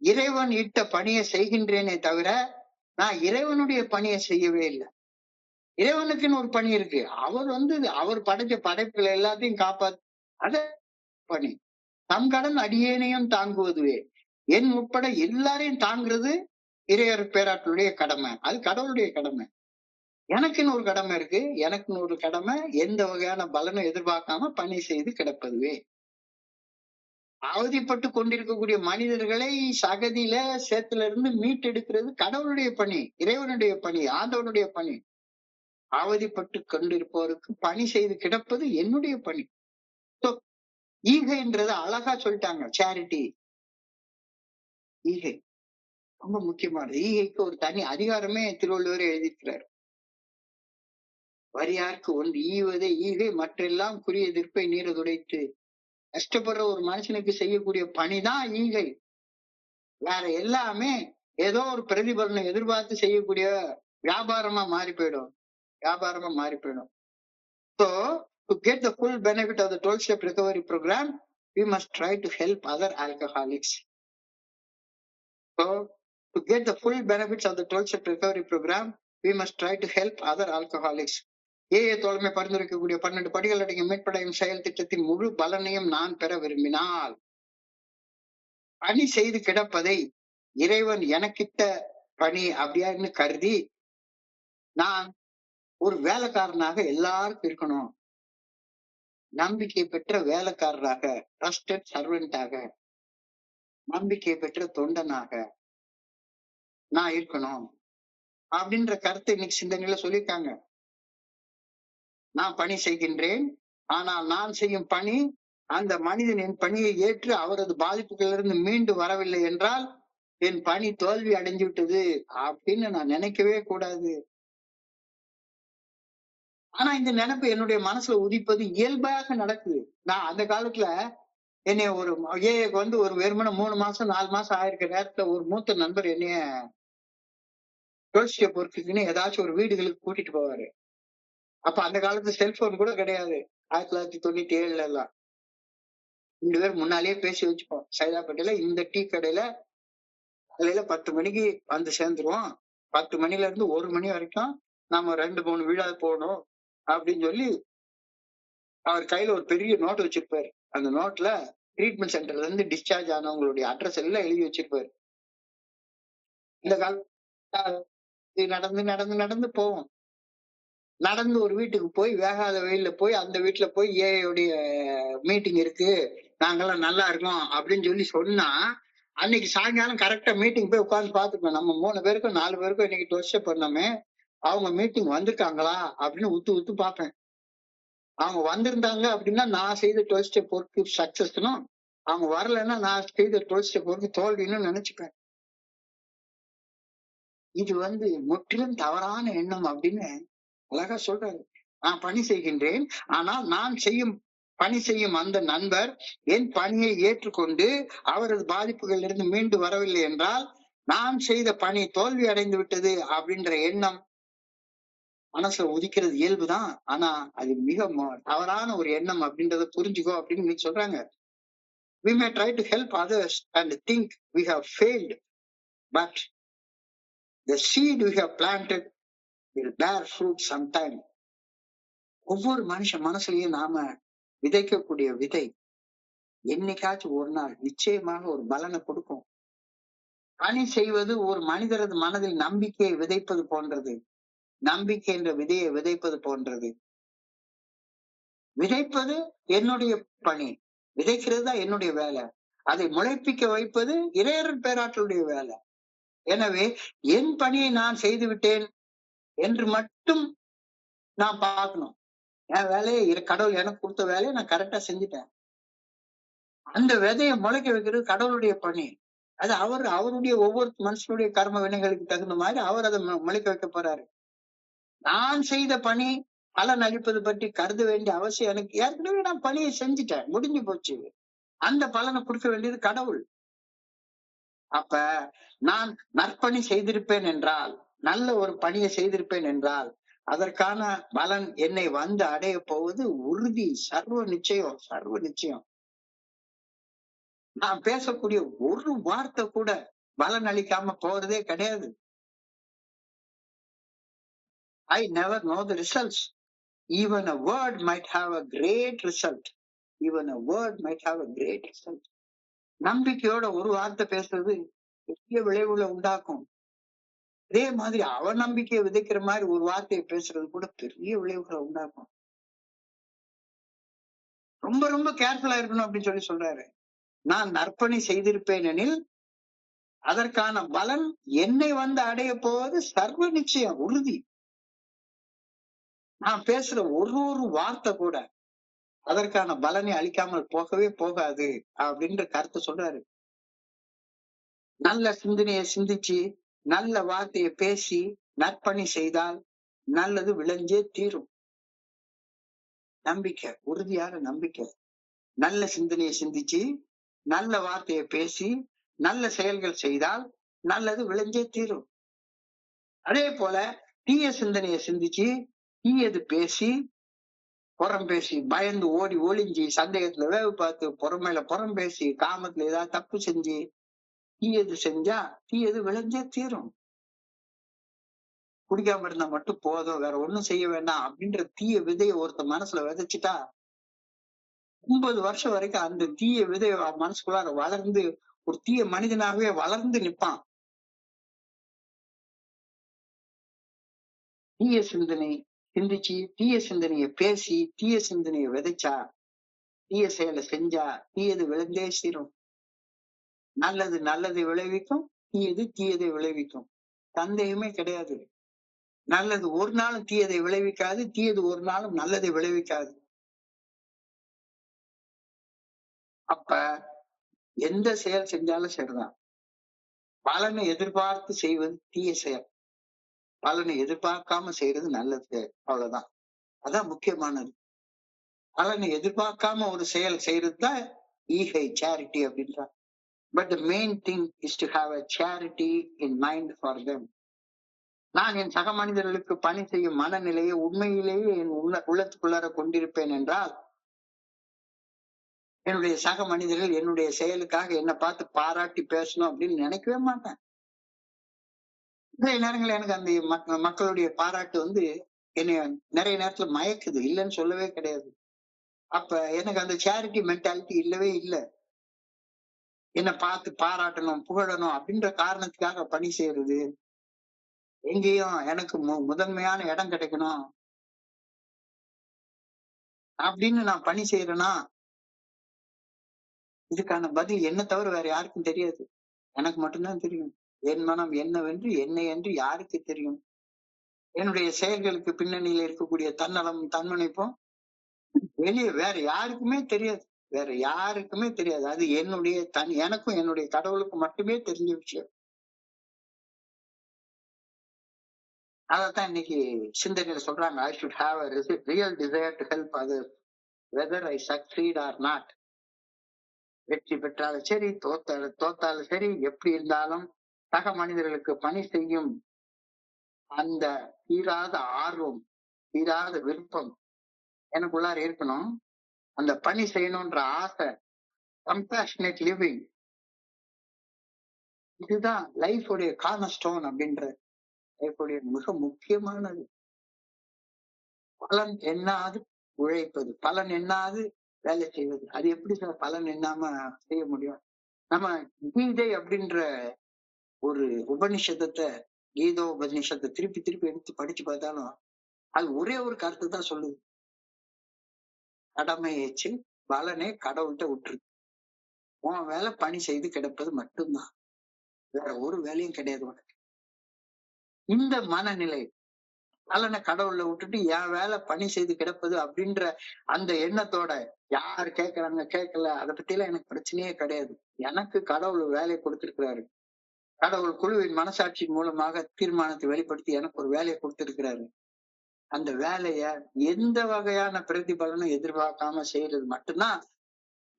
இறைவன் இட்ட பணியை செய்கின்றேனே தவிர நான் இறைவனுடைய பணியை செய்யவே இல்லை. இறைவனுக்குன்னு ஒரு பணி இருக்கு. அவர் படைச்ச படைப்புகளை எல்லாத்தையும் காப்பாத்து அத பணி. தம் கடன் அடியேனையும் தாங்குவதுவே. என் உட்பட எல்லாரையும் தாங்குறது இறையர் பேராற்றலுடைய கடமை. அது கடவுளுடைய கடமை. எனக்குன்னு ஒரு கடமை இருக்கு. எனக்குன்னு ஒரு கடமை, எந்த வகையான பலனும் எதிர்பார்க்காம பணி செய்து கிடப்பதுவே. அவதிப்பட்டு கொண்டிருக்கக்கூடிய மனிதர்களை சகதியில சேத்துல இருந்து மீட்டெடுக்கிறது கடவுளுடைய பணி, இறைவனுடைய பணி, ஆண்டவனுடைய பணி. அவதிப்பட்டு கொண்டிருப்பவருக்கு பணி செய்து கிடப்பது என்னுடைய பணி. ஈகைன்றது அழகா சொல்லிட்டாங்க. சேரிட்டி, ஈகை ரொம்ப முக்கியமானது. ஈகைக்கு ஒரு தனி அதிகாரமே திருவள்ளுவரே எழுதியிருக்கிறார். வரியாருக்கு ஒன்று ஈவதே ஈகை, மற்றெல்லாம் குறிய எதிர்ப்பை நீரதுடைத்து. கஷ்டப்படுற ஒரு மனுஷனுக்கு செய்யக்கூடிய பணிதான் ஈகை. வேற எல்லாமே ஏதோ ஒரு பிரதிபலனை எதிர்பார்த்து செய்யக்கூடிய வியாபாரமா மாறி போயிடும். So to get the full benefit of the 12-step recovery program, we must try to help other alcoholics. So to get the full benefits of the 12-step recovery program, we must try to help other alcoholics. AI தோழமை பரிந்துரைக்கக்கூடிய 12 படிகள் அடங்கிய மீட்படையும் செயல் திட்டத்தின் முழு பலனையும் நான் பெற விரும்பினால், பணி செய்து கிடப்பதை இறைவன் எனக்கிட்ட பணி அப்படின்னு கருதி நான் ஒரு வேலைக்காரனாக எல்லாருக்கும் இருக்கணும். நம்பிக்கை பெற்ற வேலைக்காரராக, ட்ரஸ்டட் சர்வெண்டாக, நம்பிக்கை பெற்ற தொண்டனாக நான் இருக்கணும் அப்படின்ற கருத்தை இன்னைக்கு சிந்தனையில சொல்லியிருக்காங்க. நான் பணி செய்கின்றேன், ஆனால் நான் செய்யும் பணி அந்த மனிதன் என் பணியை ஏற்று அவரது பாதிப்புகளிலிருந்து மீண்டு வரவில்லை என்றால் என் பணி தோல்வி அடைஞ்சு விட்டது அப்படின்னு நான் நினைக்கவே கூடாது. ஆனா இந்த நினைப்பு என்னுடைய மனசுல உதிப்பது இயல்பாக நடக்குது. நான் அந்த காலத்துல என்னைய ஒரு ஏஏக்கு வந்து ஒரு வெறுமனே 3 மாசம் 4 மாசம் ஆயிருக்க நேரத்துல ஒரு மூத்த நண்பர் என்னைய டோல்ஸ்டே பொறுக்குன்னு ஏதாச்சும் ஒரு வீடுகளுக்கு கூட்டிட்டு போவாரு. அப்ப அந்த காலத்துல செல்போன் கூட கிடையாது. 1997 எல்லாம். 2 பேரும் முன்னாலேயே பேசி வச்சுப்போம். சைதாப்பேட்டையில இந்த டீ கடையில காலையில 10 மணிக்கு வந்து சேர்ந்துருவோம். 10 மணில இருந்து 1 மணி வரைக்கும் நாம 2, 3 வீடா போகணும் அப்படின்னு சொல்லி அவர் கையில ஒரு பெரிய நோட் வச்சிருப்பாரு. அந்த நோட்ல ட்ரீட்மெண்ட் சென்டர்ல இருந்து டிஸ்சார்ஜ் ஆனவங்களுடைய அட்ரஸ் எல்லாம் எழுதி வச்சிருப்பாரு. இந்த கால நடந்து நடந்து நடந்து போவோம். நடந்து ஒரு வீட்டுக்கு போய் வேகாத வெயில்ல போய் அந்த வீட்டுல போய் ஏஐயோடைய மீட்டிங் இருக்கு, நாங்கெல்லாம் நல்லா இருக்கோம் அப்படின்னு சொல்லி சொன்னா, அன்னைக்கு சாயங்காலம் கரெக்டா மீட்டிங் போய் உட்கார்ந்து பாத்துக்கணும். நம்ம 3 பேருக்கும் 4 பேருக்கும் இன்னைக்கு டொஸ்ட் பண்ணோமே, அவங்க மீட்டிங் வந்திருக்காங்களா அப்படின்னு உத்து உத்து பார்ப்பேன். அவங்க வந்திருந்தாங்க அப்படின்னா நான் செய்த டொஸ்ட் பொறுப்பு சக்சஸ்னும், அவங்க வரலைன்னா நான் செய்த டொஸ்ட் பொறுப்பு தோல்வின்னு நினைச்சுப்பேன். இது முற்றிலும் தவறான எண்ணம் அப்படின்னு அழகா சொல்றாரு. நான் பணி செய்கின்றேன். ஆனால் நான் பணி செய்யும் அந்த நண்பர் என் பணியை ஏற்றுக்கொண்டு அவரது பாதிப்புகளில் இருந்து மீண்டு வரவில்லை என்றால் நான் செய்த பணி தோல்வி அடைந்து விட்டது அப்படின்ற எண்ணம் மனசுல உதிக்கிறது இயல்புதான். ஆனா அது மிக தவறான ஒரு எண்ணம் அப்படின்றத புரிஞ்சுக்கோ அப்படின்னு சொல்றாங்க. We may try to help others and think we have failed, but the seed we have planted will bear fruit sometime. ஒவ்வொரு மனசுலயும் நாம விதைக்கக்கூடிய விதை என்னைக்காச்சும் ஒரு நாள் நிச்சயமாக ஒரு பலனை கொடுக்கும். பணி செய்வது ஒரு மனிதரது மனதில் நம்பிக்கையை விதைப்பது போன்றது. நம்பிக்கை என்ற விதையை விதைப்பது போன்றது. விதைப்பது என்னுடைய பணி, விதைக்கிறது தான் என்னுடைய வேலை. அதை முளைப்பிக்க வைப்பது இறையர் பேராற்றலுடைய வேலை. எனவே என் பணியை நான் செய்து விட்டேன் என்று மட்டும் நான் பார்க்கணும். என் வேலையை கடவுள் எனக்கு கொடுத்த வேலையை நான் கரெக்டா செஞ்சுட்டேன். அந்த விதையை முளைக்க வைக்கிறது கடவுளுடைய பணி. அது அவருடைய ஒவ்வொரு மனுஷனுடைய கர்ம வினைகளுக்கு தகுந்த மாதிரி அவர் அதை முளைக்க வைக்க போறாரு. நான் செய்த பணி பலன் அளிப்பது பற்றி கருத வேண்டிய அவசியம் எனக்கு ஏற்கனவே நான் பணியை செஞ்சுட்டேன், முடிஞ்சு போச்சு. அந்த பலனை கொடுக்க வேண்டியது கடவுள். அப்ப நான் நற்பணி செய்திருப்பேன் என்றால், நல்ல ஒரு பணியை செய்திருப்பேன் என்றால் அதற்கான பலன் என்னை வந்து அடைய போவது உறுதி, சர்வ நிச்சயம், சர்வ நிச்சயம். நான் பேசக்கூடிய ஒரு வார்த்தை கூட பலன் அளிக்காம போறதே கிடையாது. I never know the results. Even a word might have a great result. Even a word might have a great result. நம்பிக்கையோட ஒரு வார்த்தை பேசுறது பெரிய விளைவுகளை உண்டாக்கும். அதே மாதிரி அவநம்பிக்கையை விதைக்கிற மாதிரி ஒரு வார்த்தையை பேசுறது கூட பெரிய விளைவுகளை உண்டாக்கும். ரொம்ப ரொம்ப கேர்ஃபுல்லா இருக்கணும் அப்படின்னு சொல்றாரு. நான் நற்பணி செய்திருப்பேன் எனில் அதற்கான பலன் என்னை வந்து அடைய போவது சர்வ நிச்சயம், உறுதி. நான் பேசுற ஒரு வார்த்தை கூட அதற்கான பலனை அளிக்காமல் போகவே போகாது அப்படின்ற கருத்தை சொல்றாரு. நல்ல சிந்தனையை சிந்திச்சு நல்ல வார்த்தையை பேசி நற்பணி செய்தால் நல்லது விளைஞ்சே தீரும். நம்பிக்கை, உறுதியான நம்பிக்கை. நல்ல சிந்தனையை சிந்திச்சு நல்ல வார்த்தையை பேசி நல்ல செயல்கள் செய்தால் நல்லது விளைஞ்சே தீரும். அதே போல தீய சிந்தனையை சிந்திச்சு தீயது பேசி புறம் பேசி பயந்து ஓடி ஒளிஞ்சி சந்தேகத்துல வேவு பார்த்து புறமையில புறம் பேசி காமத்துல ஏதாவது தப்பு செஞ்சு தீயது செஞ்சா தீயது விளைஞ்சே தீரும். குடிக்காம இருந்தா மட்டும் போதும், வேற ஒண்ணும் செய்ய வேண்டாம் அப்படின்ற தீய விதையை ஒருத்த மனசுல விதைச்சுட்டா 9 வருஷம் வரைக்கும் அந்த தீய விதை மனசுக்குள்ளார வளர்ந்து ஒரு தீய மனிதனாகவே வளர்ந்து நிற்பான். தீய சிந்தனை சிந்திச்சு தீய சிந்தனையை பேசி தீய சிந்தனையை விதைச்சா தீய செயலை செஞ்சா தீயது விளைஞ்சே சீரும். நல்லது நல்லதை விளைவிக்கும், தீயது தீயதை விளைவிக்கும். சந்தேகமே கிடையாது. நல்லது ஒரு நாளும் தீயதை விளைவிக்காது, தீயது ஒரு நாளும் நல்லதை விளைவிக்காது. அப்ப எந்த செயல் செஞ்சாலும் சரிதான். பலனை எதிர்பார்த்து செய்வது தீய செயல். பலனை எதிர்பார்க்காம செய்யறது நல்லது செயல். அவ்வளவுதான். அதான் முக்கியமானது. பலனை எதிர்பார்க்காம ஒரு செயல் செய்யறது தான் ஈகை, சேரிட்டி அப்படின்றாங்க. But the main thing is to have a charity in mind for them. நான் என் சக மனிதர்களுக்கு பணி செய்யும் மனநிலையை உண்மையிலேயே என் உள்ளத்துக்குள்ளார கொண்டிருப்பேன் என்றால், என்னுடைய சக மனிதர்கள் என்னுடைய செயலுக்காக என்னை பார்த்து பாராட்டி பேசணும் அப்படின்னு நினைக்கவே மாட்டேன். சில நேரங்கள் எனக்கு அந்த மக்களுடைய பாராட்டு வந்து என்னைய நிறைய நேரத்துல மயக்குது, இல்லைன்னு சொல்லவே கிடையாது. அப்ப எனக்கு அந்த சேரிட்டி மென்டாலிட்டி இல்லவே இல்லை. என்னை பார்த்து பாராட்டணும், புகழணும் அப்படின்ற காரணத்துக்காக பணி செய்யறது, எங்கேயும் எனக்கு முதன்மையான இடம் கிடைக்கணும் அப்படின்னு நான் பணி செய்யறேன்னா, இதுக்கான பதில் என்ன தவிர வேற யாருக்கும் தெரியாது. எனக்கு மட்டும்தான் தெரியும். என் மனம் என்னவென்று என்னை என்று யாருக்கு தெரியும்? என்னுடைய செயல்களுக்கு பின்னணியில இருக்கக்கூடிய தன்னலம், தன்முனைப்பும் வெளியே வேற யாருக்குமே தெரியாது. வேற யாருக்குமே தெரியாது. அது என்னுடைய எனக்கும் என்னுடைய கடவுளுக்கு மட்டுமே தெரிஞ்ச விஷயம். அதத்தான் இன்னைக்கு சிந்தனையில சொல்றாங்க. I should have a real desire to help others, whether I succeed or not. வெற்றி பெற்றாலும் சரி, தோத்தாலும் சரி, எப்படி இருந்தாலும் சக மனிதர்களுக்கு பணி செய்யும் அந்த தீராத ஆர்வம், தீராத விருப்பம் எனக்குள்ளார இருக்கணும். அந்த பணி செய்யணும்ன்ற ஆசை, கம்பேஷனேட் லிவிங், இதுதான் லைஃபுடைய கார்னர் ஸ்டோன் அப்படின்ற லைஃபுடைய மிக முக்கியமானது. பலன் எண்ணாது உழைப்பது, பலன் எண்ணாது வேலை செய்வது. அது எப்படி சார் பலன் எண்ணாம செய்ய முடியும்? நம்ம கீதை அப்படின்ற ஒரு உபனிஷத்தை, கீதோ உபனிஷத்தை திருப்பி திருப்பி எடுத்து படிச்சு பார்த்தாலும் அது ஒரே ஒரு கருத்து தான் சொல்லுது. கடமை ஏச்சு பலனே கடவுள்கிட்ட விட்டுரு. உன் வேலை பணி செய்து கிடப்பது மட்டும்தான், வேற ஒரு வேலையும் கிடையாது உனக்கு. இந்த மனநிலை, பலனை கடவுள்ல விட்டுட்டு என் வேலை பணி செய்து கிடப்பது அப்படின்ற அந்த எண்ணத்தோட யாரு கேட்கறாங்க கேட்கல அதை பத்தி எல்லாம் எனக்கு பிரச்சனையே கிடையாது. எனக்கு கடவுள் வேலையை கொடுத்திருக்கிறாரு. கடவுள் குழுவின் மனசாட்சியின் மூலமாக தீர்மானத்தை வெளிப்படுத்தி எனக்கு ஒரு வேலையை கொடுத்திருக்கிறாரு. அந்த வேலைய எந்த வகையான பிரதிபலனும் எதிர்பார்க்காம செய்யறது மட்டும்தான்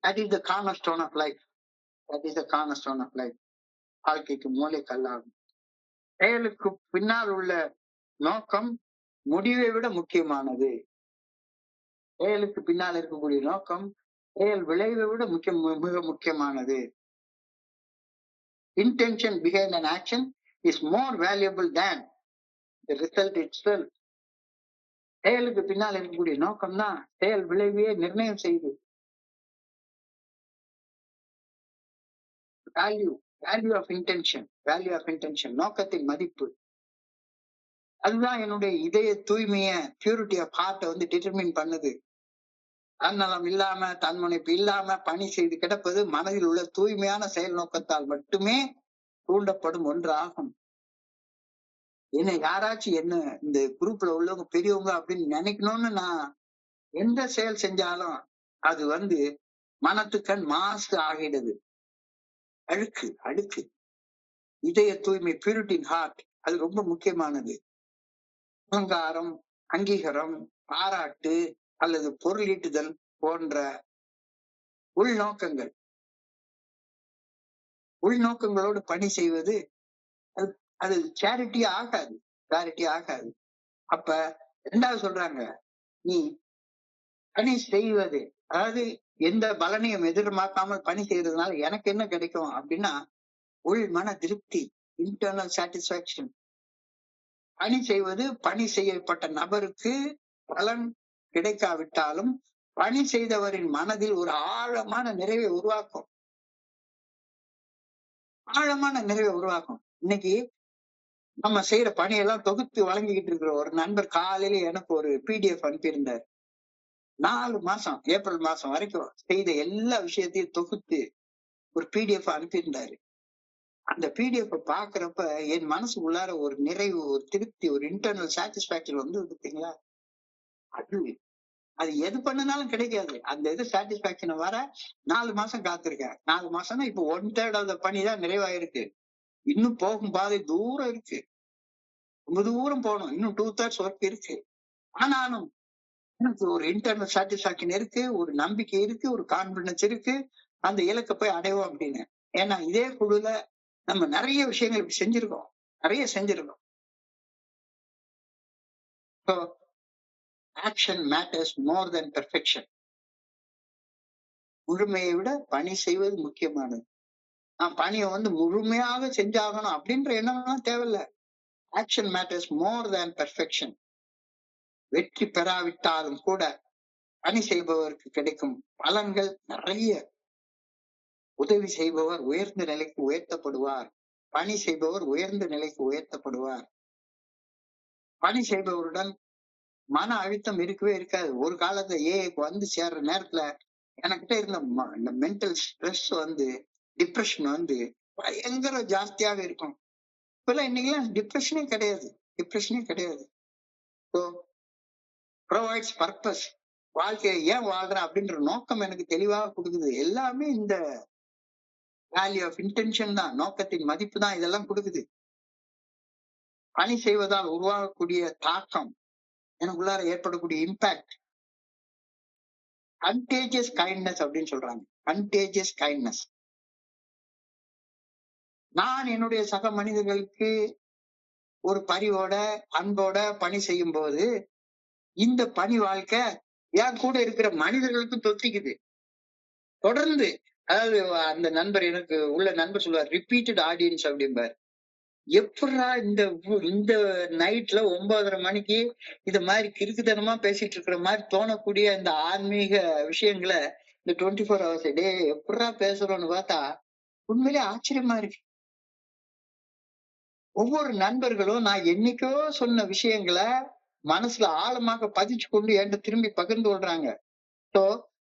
that is the cornerstone of life. That is the cornerstone of life. வாழ்க்கைக்கு மூளை கல்லாகும். செயலுக்கு பின்னால் உள்ள நோக்கம் முடிவை விட முக்கியமானது. செயலுக்கு பின்னால் இருக்கக்கூடிய நோக்கம் செயல் விளைவை விட மிக முக்கியமானது. Intention behind an action is more valuable than the result itself. செயலுக்கு பின்னால் இருக்கக்கூடிய நோக்கம் தான் செயல் விளைவையே நிர்ணயம் செய்யுது. வேல்யூ ஆஃப் இன்டென்ஷன், நோக்கத்தின் மதிப்பு. அதுதான் என்னுடைய இதய தூய்மைய, பியூரிட்டி ஆஃப் ஹார்ட்டை வந்து டிட்டர்மின் பண்ணுது. தன்னலம் இல்லாம, தன்முனைப்பு இல்லாம பணி செய்து கிடப்பது மனதில் உள்ள தூய்மையான செயல் நோக்கத்தால் மட்டுமே தூண்டப்படும் ஒன்று ஆகும். என்ன யாராச்சும் என்ன இந்த குரூப்ல உள்ளவங்க பெரியவங்க அப்படின்னு நினைக்கணும்னு நான் எந்த செயல் செஞ்சாலும் அது வந்து மனத்துக்கண் மாசு ஆகிடுது. அழுக்கு. இதய தூய்மை, பியூரிட்டி இன் ஹார்ட், அது ரொம்ப முக்கியமானது. அகங்காரம், அங்கீகாரம், பாராட்டு அல்லது பொருளீட்டுதல் போன்ற உள்நோக்கங்களோடு பணி செய்வது அது சேரிட்டி ஆகாது. அப்ப ரெண்டாவது சொல்றாங்க, நீ பணி செய்வது, அதாவது எந்த பலனையும் எதிர்பார்க்காமல் பணி செய்யறதுனால எனக்கு என்ன கிடைக்கும் அப்படின்னா உள் மன திருப்தி, இன்டர்னல் சாட்டிஸ்பாக்சன். பணி செய்வது பணி செய்யப்பட்ட நபருக்கு பலன் கிடைக்காவிட்டாலும் பணி செய்தவரின் மனதில் ஒரு ஆழமான நிறைவை உருவாக்கும். இன்னைக்கு நம்ம செய்யற பணியெல்லாம் தொகுத்து வழங்கிக்கிட்டு இருக்கிற ஒரு நண்பர் காலையில எனக்கு ஒரு PDF அனுப்பியிருந்தார். 4 மாசம், ஏப்ரல் மாசம் வரைக்கும் செய்த எல்லா விஷயத்தையும் தொகுத்து ஒரு PDF அனுப்பியிருந்தாரு. அந்த PDF பாக்குறப்ப என் மனசு உள்ளார ஒரு நிறைவு, ஒரு திருப்தி, ஒரு இன்டர்னல் சாட்டிஸ்பாக்சன் வந்து பார்த்தீங்களா, அது எது பண்ணனாலும் கிடைக்காது. அந்த இது சாட்டிஸ்பாக்சன் வர 4 மாசம் காத்திருக்கேன். 4 மாசம்னா இப்ப 1/3 ஆஃப் த பணி தான் நிறைவாயிருக்கு. இன்னும் போகும் பாதை தூரம் இருக்கு, ரொம்ப தூரம் போகணும், இன்னும் 2/3 ஒர்க் இருக்கு. ஆனாலும் எனக்கு ஒரு இன்டர்னல் சாட்டிஸ்பாக்சன் இருக்கு, ஒரு நம்பிக்கை இருக்கு, ஒரு கான்பிடன்ஸ் இருக்கு, அந்த இலக்கை போய் அடைவோம் அப்படின்னு. ஏன்னா இதே குழுல நம்ம நிறைய விஷயங்கள் இப்படி செஞ்சிருக்கோம், நிறைய செஞ்சிருக்கோம். So action matters more than perfection. முழுமையை விட பணி செய்வது முக்கியமானது. நான் பணியை முழுமையாக செஞ்சாகணும் அப்படின்ற எண்ணம்லாம் தேவையில்ல. ஆக்ஷன் மேட்டர்ஸ் மோர் தேன் பெர்ஃபெக்ஷன். வெற்றி பெறாவிட்டாலும் கூட பணி செய்பவருக்கு கிடைக்கும் பலன்கள் நிறைய. உதவி செய்பவர் உயர்ந்த நிலைக்கு உயர்த்தப்படுவார், பணி செய்பவர் உயர்ந்த நிலைக்கு உயர்த்தப்படுவார். பணி செய்பவருடன் மன அழுத்தம் இருக்கவே இருக்காது. ஒரு காலத்துல ஏஐக்கு சேர்ற நேரத்துல எனக்கிட்ட இருந்த இந்த மென்டல் ஸ்ட்ரெஸ் டிப்ரெஷன் பயங்கர ஜாஸ்தியாக இருக்கும். இப்பெல்லாம் இன்னைக்கெல்லாம் டிப்ரெஷனே கிடையாது, டிப்ரெஷனே கிடையாது. So provides purpose. வாழ்க்கையை ஏன் வாழ்றேன் அப்படின்ற நோக்கம் எனக்கு தெளிவாக கொடுக்குது. எல்லாமே இந்த வேல்யூ ஆஃப் இன்டென்ஷன் தான், நோக்கத்தின் மதிப்பு தான் இதெல்லாம் கொடுக்குது. பணி செய்வதால் உருவாகக்கூடிய தாக்கம், எனக்குள்ளார ஏற்படக்கூடிய இம்பாக்ட், கண்டேஜியஸ் கைண்ட்னஸ் அப்படின்னு சொல்றாங்க. Contagious kindness. நான் என்னுடைய சக மனிதர்களுக்கு ஒரு பரிவோட அன்போட பணி செய்யும் போது இந்த பணி வாழ்க்கை என் கூட இருக்கிற மனிதர்களுக்கு தொத்திக்குது தொடர்ந்து. அதாவது அந்த நண்பர், எனக்கு உள்ள நண்பர் சொல்லுவார், ரிப்பீட்டட் ஆடியன்ஸ் அப்படிம்பார். எப்படா இந்த நைட்ல 9:30 மணிக்கு இது மாதிரி கிறுக்குத்தனமா பேசிட்டு இருக்கிற மாதிரி தோணக்கூடிய இந்த ஆன்மீக விஷயங்களை இந்த 24 hours டே எப்படா பேசுறோம்னு பார்த்தா உண்மையிலே ஆச்சரியமா இருக்கு. ஒவ்வொரு நண்பர்களும் நான் என்னைக்கோ சொன்ன விஷயங்களை மனசுல ஆழமாக பதிச்சு கொண்டு என்கிட்ட திரும்பி பகிர்ந்து கொள்றாங்க. ஸோ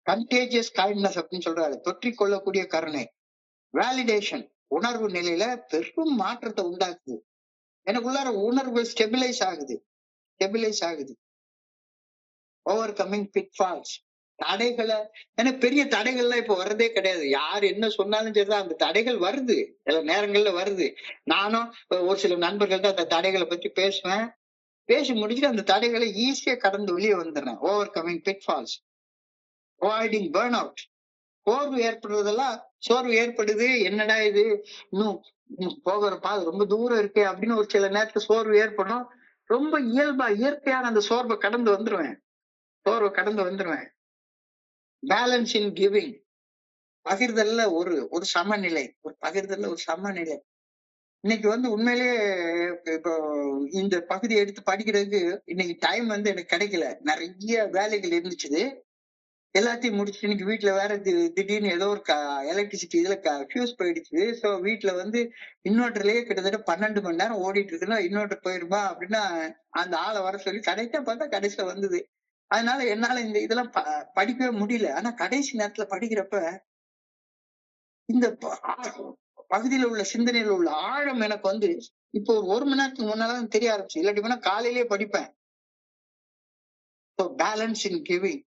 கண்டேஜியஸ் கைண்ட்னஸ் அப்படின்னு சொல்றாரு, தொற்றிக் கொள்ளக்கூடிய கருணை. வேலிடேஷன், உணர்வு நிலையில பெரும் மாற்றத்தை உண்டாக்குது. எனக்குள்ளார உணர்வுகள் ஸ்டெபிலைஸ் ஆகுது. ஓவர் கம்மிங் பிட்ஃபால்ஸ், தடைகளை, எனக்கு பெரிய தடைகள்லாம் இப்ப வர்றதே கிடையாது. யார் என்ன சொன்னாலும் சரிதான், அந்த தடைகள் வருது, சில நேரங்கள்ல வருது. நானும் ஒரு சில நண்பர்கள்ட்ட அந்த தடைகளை பத்தி பேசுவேன். பேசி முடிச்சுட்டு அந்த தடைகளை ஈஸியா கடந்து வெளியே வந்துடுறேன். Over coming pitfalls, avoiding burn out. சோர்வு ஏற்படுது, என்னடா இது இன்னும் போகிறப்பா ரொம்ப தூரம் இருக்கே அப்படின்னு ஒரு சில நேரத்துல சோர்வு ஏற்படும். ரொம்ப இயல்பா இயற்கையான அந்த சோர்வை கடந்து வந்துருவேன். பேலன்ஸ் இன் கிவிங், பகிர்தல்ல ஒரு சமநிலை, இன்னைக்கு உண்மையிலேயே இப்போ இந்த பகுதியை எடுத்து படிக்கிறதுக்கு இன்னைக்கு டைம் எனக்கு கிடைக்கல. நிறைய வேலைகள் இருந்துச்சு, எல்லாத்தையும் முடிச்சுட்டு இன்னைக்கு வீட்டுல வேற திடீர்னு ஏதோ ஒரு எலக்ட்ரிசிட்டி இதுல ஃபியூஸ் போயிடுச்சு. ஸோ வீட்டுல இன்வெர்டர்லயே கிட்டத்தட்ட 12 மணி நேரம் ஓடிட்டு இருக்குன்னா இன்வெர்டர் போயிருமா அப்படின்னா அந்த ஆளை வர சொல்லி கடைசியில வந்தது. அதனால என்னால இந்த இதெல்லாம் படிக்கவே முடியல. ஆனா கடைசி நேரத்துல படிக்கிறப்ப இந்த பகுதியில உள்ள சிந்தனையில உள்ள ஆழம் எனக்கு இப்போ ஒரு மணி நேரத்துக்கு முன்னால தெரிய ஆரம்பிச்சு. இல்லாட்டி போனா காலையிலேயே படிப்பேன். Balance in giving.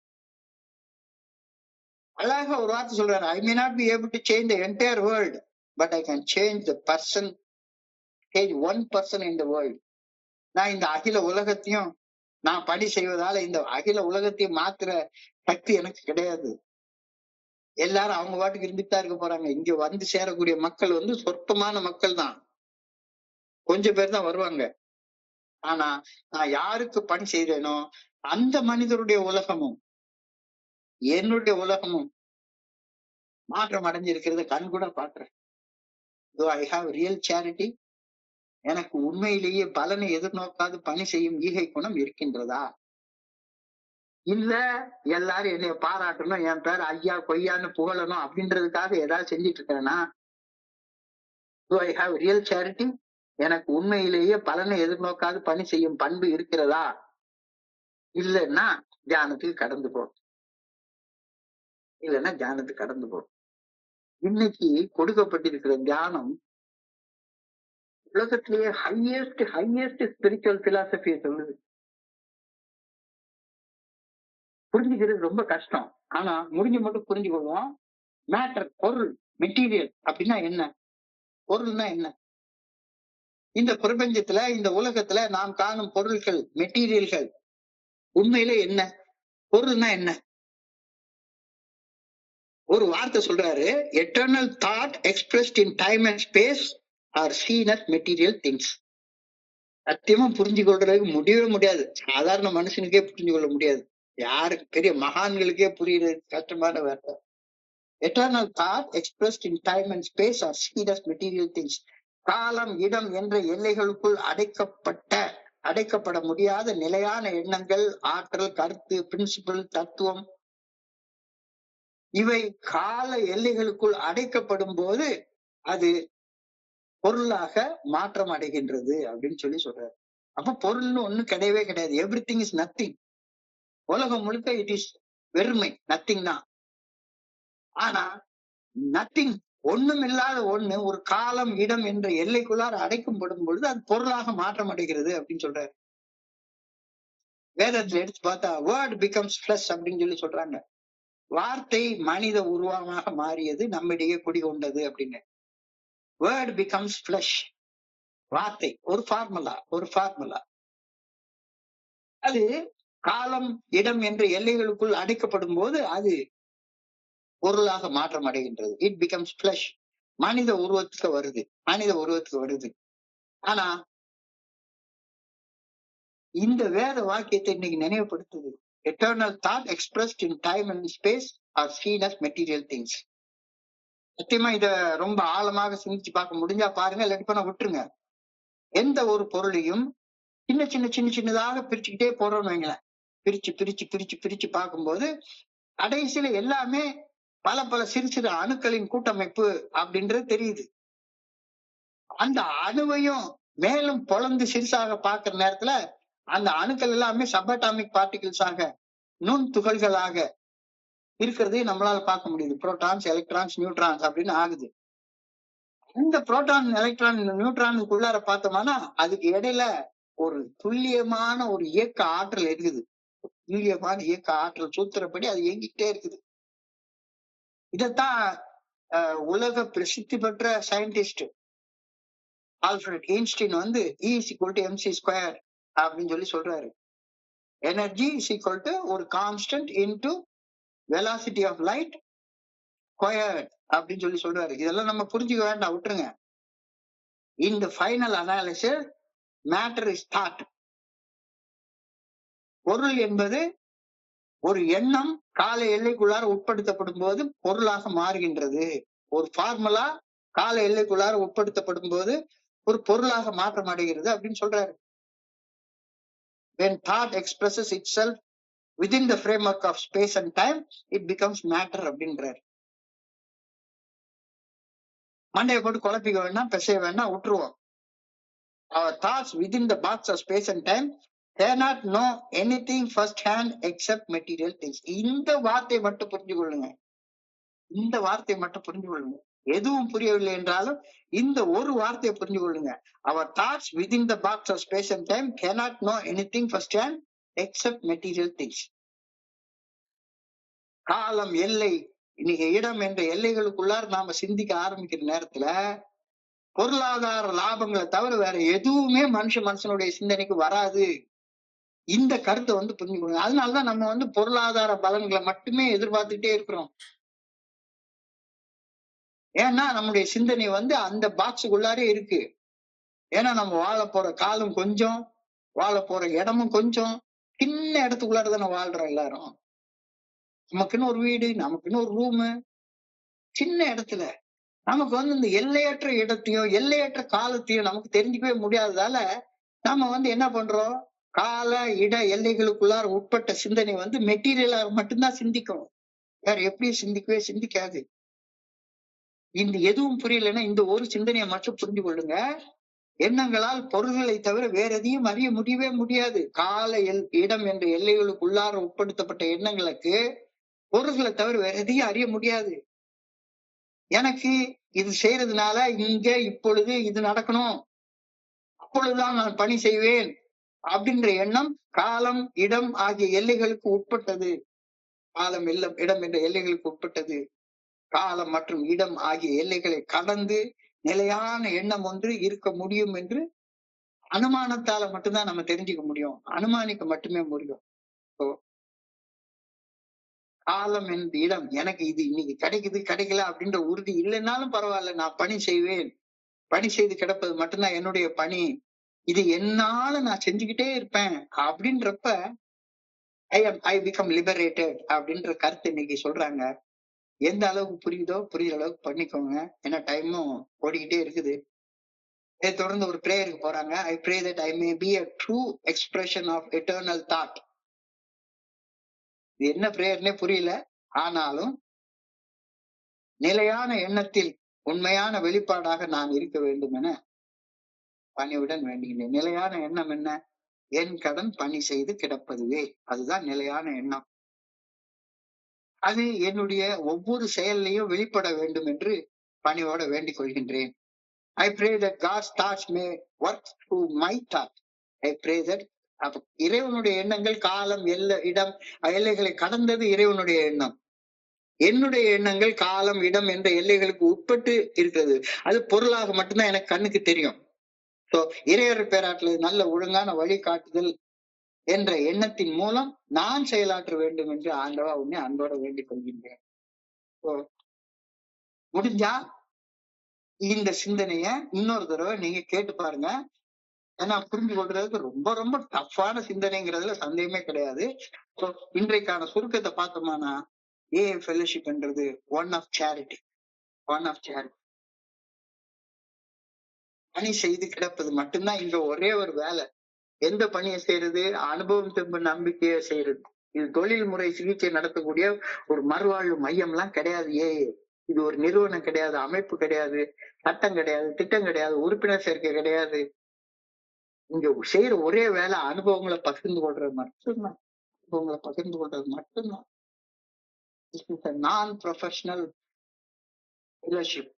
அழகா ஒரு வார்த்தை சொல்றாரு, I may not be able to change the entire world, but I can change the person, change one person in the world. நான் இந்த அகில உலகத்தையும் நான் பணி செய்வதால இந்த அகில உலகத்தையும் மாத்துற சக்தி எனக்கு கிடையாது. எல்லாரும் அவங்க பாட்டுக்கு இருந்துட்டு தான் இருக்க போறாங்க. இங்க சேரக்கூடிய மக்கள் சொற்பமான மக்கள் தான், கொஞ்சம் பேர் தான் வருவாங்க. ஆனா நான் யாருக்கு பணி செய்யறேனோ அந்த மனிதருடைய உலகமும் என்னுடைய உலகமும் மாற்றம் அடைஞ்சிருக்கிறத கண் கூட பாக்குறேன். ஐ ஹாவ் ரியல் சேரிட்டி. எனக்கு உண்மையிலேயே பலனை எதிர்நோக்காது பணி செய்யும் ஈகை குணம் இருக்கின்றதா? இல்ல எல்லாரும் என்னைய பாராட்டணும், என் பேர் ஐயா கொய்யான்னு புகழணும் அப்படின்றதுக்காக ஏதாவது செஞ்சிட்டு இருக்கிறேன்னா? I have real charity. எனக்கு உண்மையிலேயே பலனை எதிர்நோக்காது பணி செய்யும் பண்பு இருக்கிறதா? இல்லைன்னா தியானத்துக்கு கடந்து போ. இன்னைக்கு கொடுக்கப்பட்டிருக்கிற தியானம் உலகத்திலேயே ஹையஸ்ட் ஸ்பிரிச்சுவல் பிலாசபியை சொல்லுது. புரிஞ்சுக்கிறது ரொம்ப கஷ்டம். ஆனா முடிஞ்ச மட்டும் புரிஞ்சுக்கொள்வோம். மேட்டர், பொருள், மெட்டீரியல் அப்படின்னா என்ன? பொருள்னா என்ன? இந்த பிரபஞ்சத்துல, இந்த உலகத்துல நாம் காணும் பொருட்கள், மெட்டீரியல்கள் உண்மையிலே என்ன? பொருள்னா என்ன? ஒரு வார்த்தை சொல்றாரு, eternal thought expressed in time and space are seen as material things. சத்தியமா புரிஞ்சு கொள்றதுக்கு முடியவே முடியாது. சாதாரண மனுஷனுக்கே புரிஞ்சு கொள்ள முடியாது. யாருக்கு பெரிய மகான்களுக்கே புரியுறது கஷ்டமான வார்த்தை. Eternal thought expressed in time and space are seen as material things. காலம், இடம் என்ற எல்லைகளுக்குள் அடைக்கப்பட முடியாத நிலையான எண்ணங்கள், ஆற்றல், கருத்து, பிரின்சிபல், தத்துவம், இவை கால எல்லைகளுக்குள் அடைக்கப்படும் போது அது பொருளாக மாற்றம் அடைகின்றது அப்படின்னு சொல்றாரு. அப்ப பொருள்னு ஒண்ணு கிடையவே கிடையாது. Every thing is nothing. உலகம் முழுக்க இட் இஸ் வெறுமை, நத்திங் தான். ஆனா நத்திங், ஒண்ணும் இல்லாத ஒண்ணு ஒரு காலம், இடம் என்ற எல்லைக்குள்ளார அடைக்கப்படும் பொழுது அது பொருளாக மாற்றம் அடைகிறது அப்படின்னு சொல்றாரு. வேதத்துல எடுத்து பார்த்தா வேர்ட் பிகம்ஸ் ஃபிளஷ் அப்படின்னு சொல்றாங்க. வார்த்தை மனித உருவமாக மாறியது, நம்மிடையே குடிகொண்டது அப்படின்னு. Word becomes flush. வார்த்தை ஒரு ஃபார்முலா. அது காலம், இடம் என்ற எல்லைகளுக்குள் அடைக்கப்படும் போது அது பொருளாக மாற்றம் அடைகின்றது. It becomes flesh. மனித உருவத்துக்கு வருது. ஆனா இந்த வேத வாக்கியத்தை இன்னைக்கு நினைவுபடுத்துது. Eternal thought expressed in time and space are seen as material things. சத்தியமா இத ரொம்ப ஆழமாக சிந்திச்சு பார்க்க முடிஞ்சா பாருங்க, இல்லாட்டி பண்ண விட்டுருங்க. எந்த ஒரு பொருளையும் சின்னதாக பிரிச்சுக்கிட்டே போறோம்னு வைங்களேன். பிரிச்சு பார்க்கும்போது கடைசியில எல்லாமே பல சிறு அணுக்களின் கூட்டமைப்பு அப்படின்றது தெரியுது. அந்த அணுவையும் மேலும் பொழந்து சிறுசாக பார்க்கிற நேரத்துல அந்த அணுக்கள் எல்லாமே சப்பாட்டாமிக் பார்ட்டிகிள்ஸாக, நுண் துகள்களாக இருக்கிறதையும் நம்மளால பார்க்க முடியுது. புரோட்டான்ஸ், எலக்ட்ரான்ஸ், நியூட்ரான்ஸ் அப்படின்னு ஆகுது. இந்த புரோட்டான், எலக்ட்ரான், நியூட்ரானுக்குள்ளார பார்த்தோம்னா அதுக்கு இடையில ஒரு துல்லியமான ஒரு இயக்க ஆற்றல் இருக்குது. துல்லியமான இயக்க ஆற்றல் சூத்திரப்படி அது இயங்கிட்டே இருக்குது. இதத்தான் உலக பிரசித்தி பெற்ற சயின்டிஸ்ட் ஆல்ஃபிரட் ஐன்ஸ்டீன் E=mc² அப்படின்னு சொல்றாரு. எனர்ஜி = ஒரு constant into velocity of light squared அப்படின்னு சொல்றாரு. இதெல்லாம் நம்ம புரிஞ்சுக்க வேண்டாம், விட்டுருங்க. இந்த final analysis matter is thought. பொருள் என்பது ஒரு எண்ணம் கால எல்லைக்குள்ளார உட்படுத்தப்படும் போது பொருளாக மாறுகின்றது. ஒரு ஃபார்முலா கால எல்லைக்குள்ளார உட்படுத்தப்படும் போது ஒரு பொருளாக மாற்றம் அடைகிறது அப்படின்னு சொல்றாரு. When thought expresses itself within the framework of space and time, it becomes matter அப்படின்றாரு. மண்டையை போட்டு குழப்பிக்க வேண்டாம், பெசைய வேண்டாம், விட்டுருவோம். Our thoughts within the box of space and time cannot know anything first hand except material things. இந்த வார்த்தை மட்டும் புரிஞ்சு கொள்ளுங்க. எதுவும் புரியவில்லை என்றாலும் இந்த ஒரு வார்த்தையை புரிஞ்சு கொள்ளுங்க. Our thoughts within the box of space and time cannot know anything first hand except material things. காலம், எல்லை, இன்னைக்கு இடம் என்ற எல்லைகளுக்குள்ளார நாம சிந்திக்க ஆரம்பிக்கிற நேரத்துல பொருளாதார லாபங்களை தவிர வேற எதுவுமே மனுஷனுடைய சிந்தனைக்கு வராது. இந்த கருத்தை புரிஞ்சுக்கணும். அதனாலதான் நம்ம பொருளாதார பலன்களை மட்டுமே எதிர்பார்த்துட்டே இருக்கிறோம். ஏன்னா நம்முடைய சிந்தனை அந்த பாக்ஸுக்குள்ளாரே இருக்கு. ஏன்னா நம்ம வாழ போற காலம் கொஞ்சம், வாழ போற இடமும் கொஞ்சம், சின்ன இடத்துக்குள்ளார தானே வாழ்றோம் எல்லாரும். நமக்குன்னு ஒரு வீடு, நமக்குன்னு ஒரு ரூமு, சின்ன இடத்துல நமக்கு இந்த எல்லையற்ற இடத்தையும் எல்லையற்ற காலத்தையும் நமக்கு தெரிஞ்சுக்கவே முடியாததால நாம என்ன பண்றோம், கால இட எல்லைகளுக்குள்ளார உட்பட்ட சிந்தனை மெட்டீரியலா மட்டும்தான் சிந்திக்கணும். வேற எப்படி சிந்திக்காது. இந்த எதுவும் புரியலன்னா இந்த ஒரு சிந்தனையை மட்டும் புரிஞ்சு கொள்ளுங்க. எண்ணங்களால் பொருள்களை தவிர வேற எதையும் அறிய முடியவே முடியாது. கால இடம் என்ற எல்லைகளுக்குள்ளார உட்படுத்தப்பட்ட எண்ணங்களுக்கு பொருள்களை தவிர வேற எதையும் அறிய முடியாது. எனக்கு இது செய்யறதுனால இங்க இப்பொழுது இது நடக்கணும், அப்பொழுதுதான் நான் பணி செய்வேன் அப்படின்ற எண்ணம் காலம், இடம் ஆகிய எல்லைகளுக்கு உட்பட்டது. காலம், இடம் என்ற எல்லைகளுக்கு உட்பட்டது. காலம் மற்றும் இடம் ஆகிய எல்லைகளை கடந்து நிலையான எண்ணம் ஒன்று இருக்க முடியும் என்று அனுமானத்தால மட்டும்தான் நம்ம தெரிஞ்சுக்க முடியும், அனுமானிக்க மட்டுமே முடியும். So, காலம் என்ற இடம் எனக்கு இது இன்னைக்கு கிடைக்குது கிடைக்கல அப்படின்ற உறுதி இல்லைன்னாலும் பரவாயில்ல, நான் பணி செய்வேன். பணி செய்து கிடப்பது மட்டும்தான் என்னுடைய பணி. இது என்னால நான் செஞ்சுக்கிட்டே இருப்பேன் அப்படின்றப்ப ஐ பிகம் லிபரேட்டட் அப்படின்ற கருத்து இன்னைக்கு சொல்றாங்க. எந்த அளவுக்கு புரியுதோ புரியுற அளவுக்கு பண்ணிக்கோங்க. ஏன்னா டைமும் ஓடிக்கிட்டே இருக்குது. இதை தொடர்ந்து ஒரு பிரேயருக்கு போறாங்க. I pray that I may be a true expression of eternal thought. இது என்ன பிரேயர்னே புரியல. ஆனாலும் நிலையான எண்ணத்தில் உண்மையான வெளிப்பாடாக நான் இருக்க வேண்டும் என பணிவுடன் வேண்டுகிறேன். நிலையான எண்ணம் என்ன? என் கடன் பணி செய்து கிடப்பதுவே. அதுதான் நிலையான எண்ணம். அது என்னுடைய ஒவ்வொரு செயல்லையும் வெளிப்பட வேண்டும் என்று பணிவோட வேண்டிக் கொள்கின்றேன். I pray that God's thoughts may work through my thought. I pray that இறைவனுடைய எண்ணங்கள் காலம் இடம் எல்லைகளை கடந்தது இறைவனுடைய எண்ணம். என்னுடைய எண்ணங்கள் காலம் இடம் என்ற எல்லைகளுக்கு உட்பட்டு இருக்கிறது. அது பொருளாக மட்டும்தான் எனக்கு கண்ணுக்கு தெரியும். சோ இறையர் பேராற்றல் நல்ல ஒழுங்கான வழிகாட்டுதல் என்ற எண்ணத்தின் மூலம் நான் செயலாற்ற வேண்டும் என்று ஆண்டவா உன்னை அன்போட வேண்டிக் கொள்கின்றேன். முடிஞ்சா இந்த சிந்தனைய இன்னொரு தடவை நீங்க கேட்டு பாருங்க. ஏன்னா புரிஞ்சு கொள்றதுக்கு ரொம்ப ரொம்ப டஃப்பான சிந்தனைங்கிறதுல சந்தேகமே கிடையாது. இன்றைக்கான சுருக்கத்தை பார்த்தோம்னா ஏஏ ஃபெலோஷிப்ன்றது ஒன் ஆஃப் சேரிட்டி. பணி செய்து கிடப்பது மட்டும்தான் இங்க ஒரே ஒரு வேலை. எந்த பணியை செய்யறது? அனுபவம் தெம்பு நம்பிக்கையை செய்யறது. இது தொழில் முறை சிகிச்சை நடத்தக்கூடிய ஒரு மறுவாழ்வு மையம் எல்லாம் கிடையாது. இது ஒரு நிறுவனம் கிடையாது, அமைப்பு கிடையாது, சட்டம் கிடையாது, திட்டம் கிடையாது, உறுப்பினர் சேர்க்கை கிடையாது. இங்க செய்யற ஒரே வேலை அனுபவங்களை பகிர்ந்து கொள்றது மட்டும்தான். நான் ப்ரொஃபஷனல் ஃபெலோஷிப்.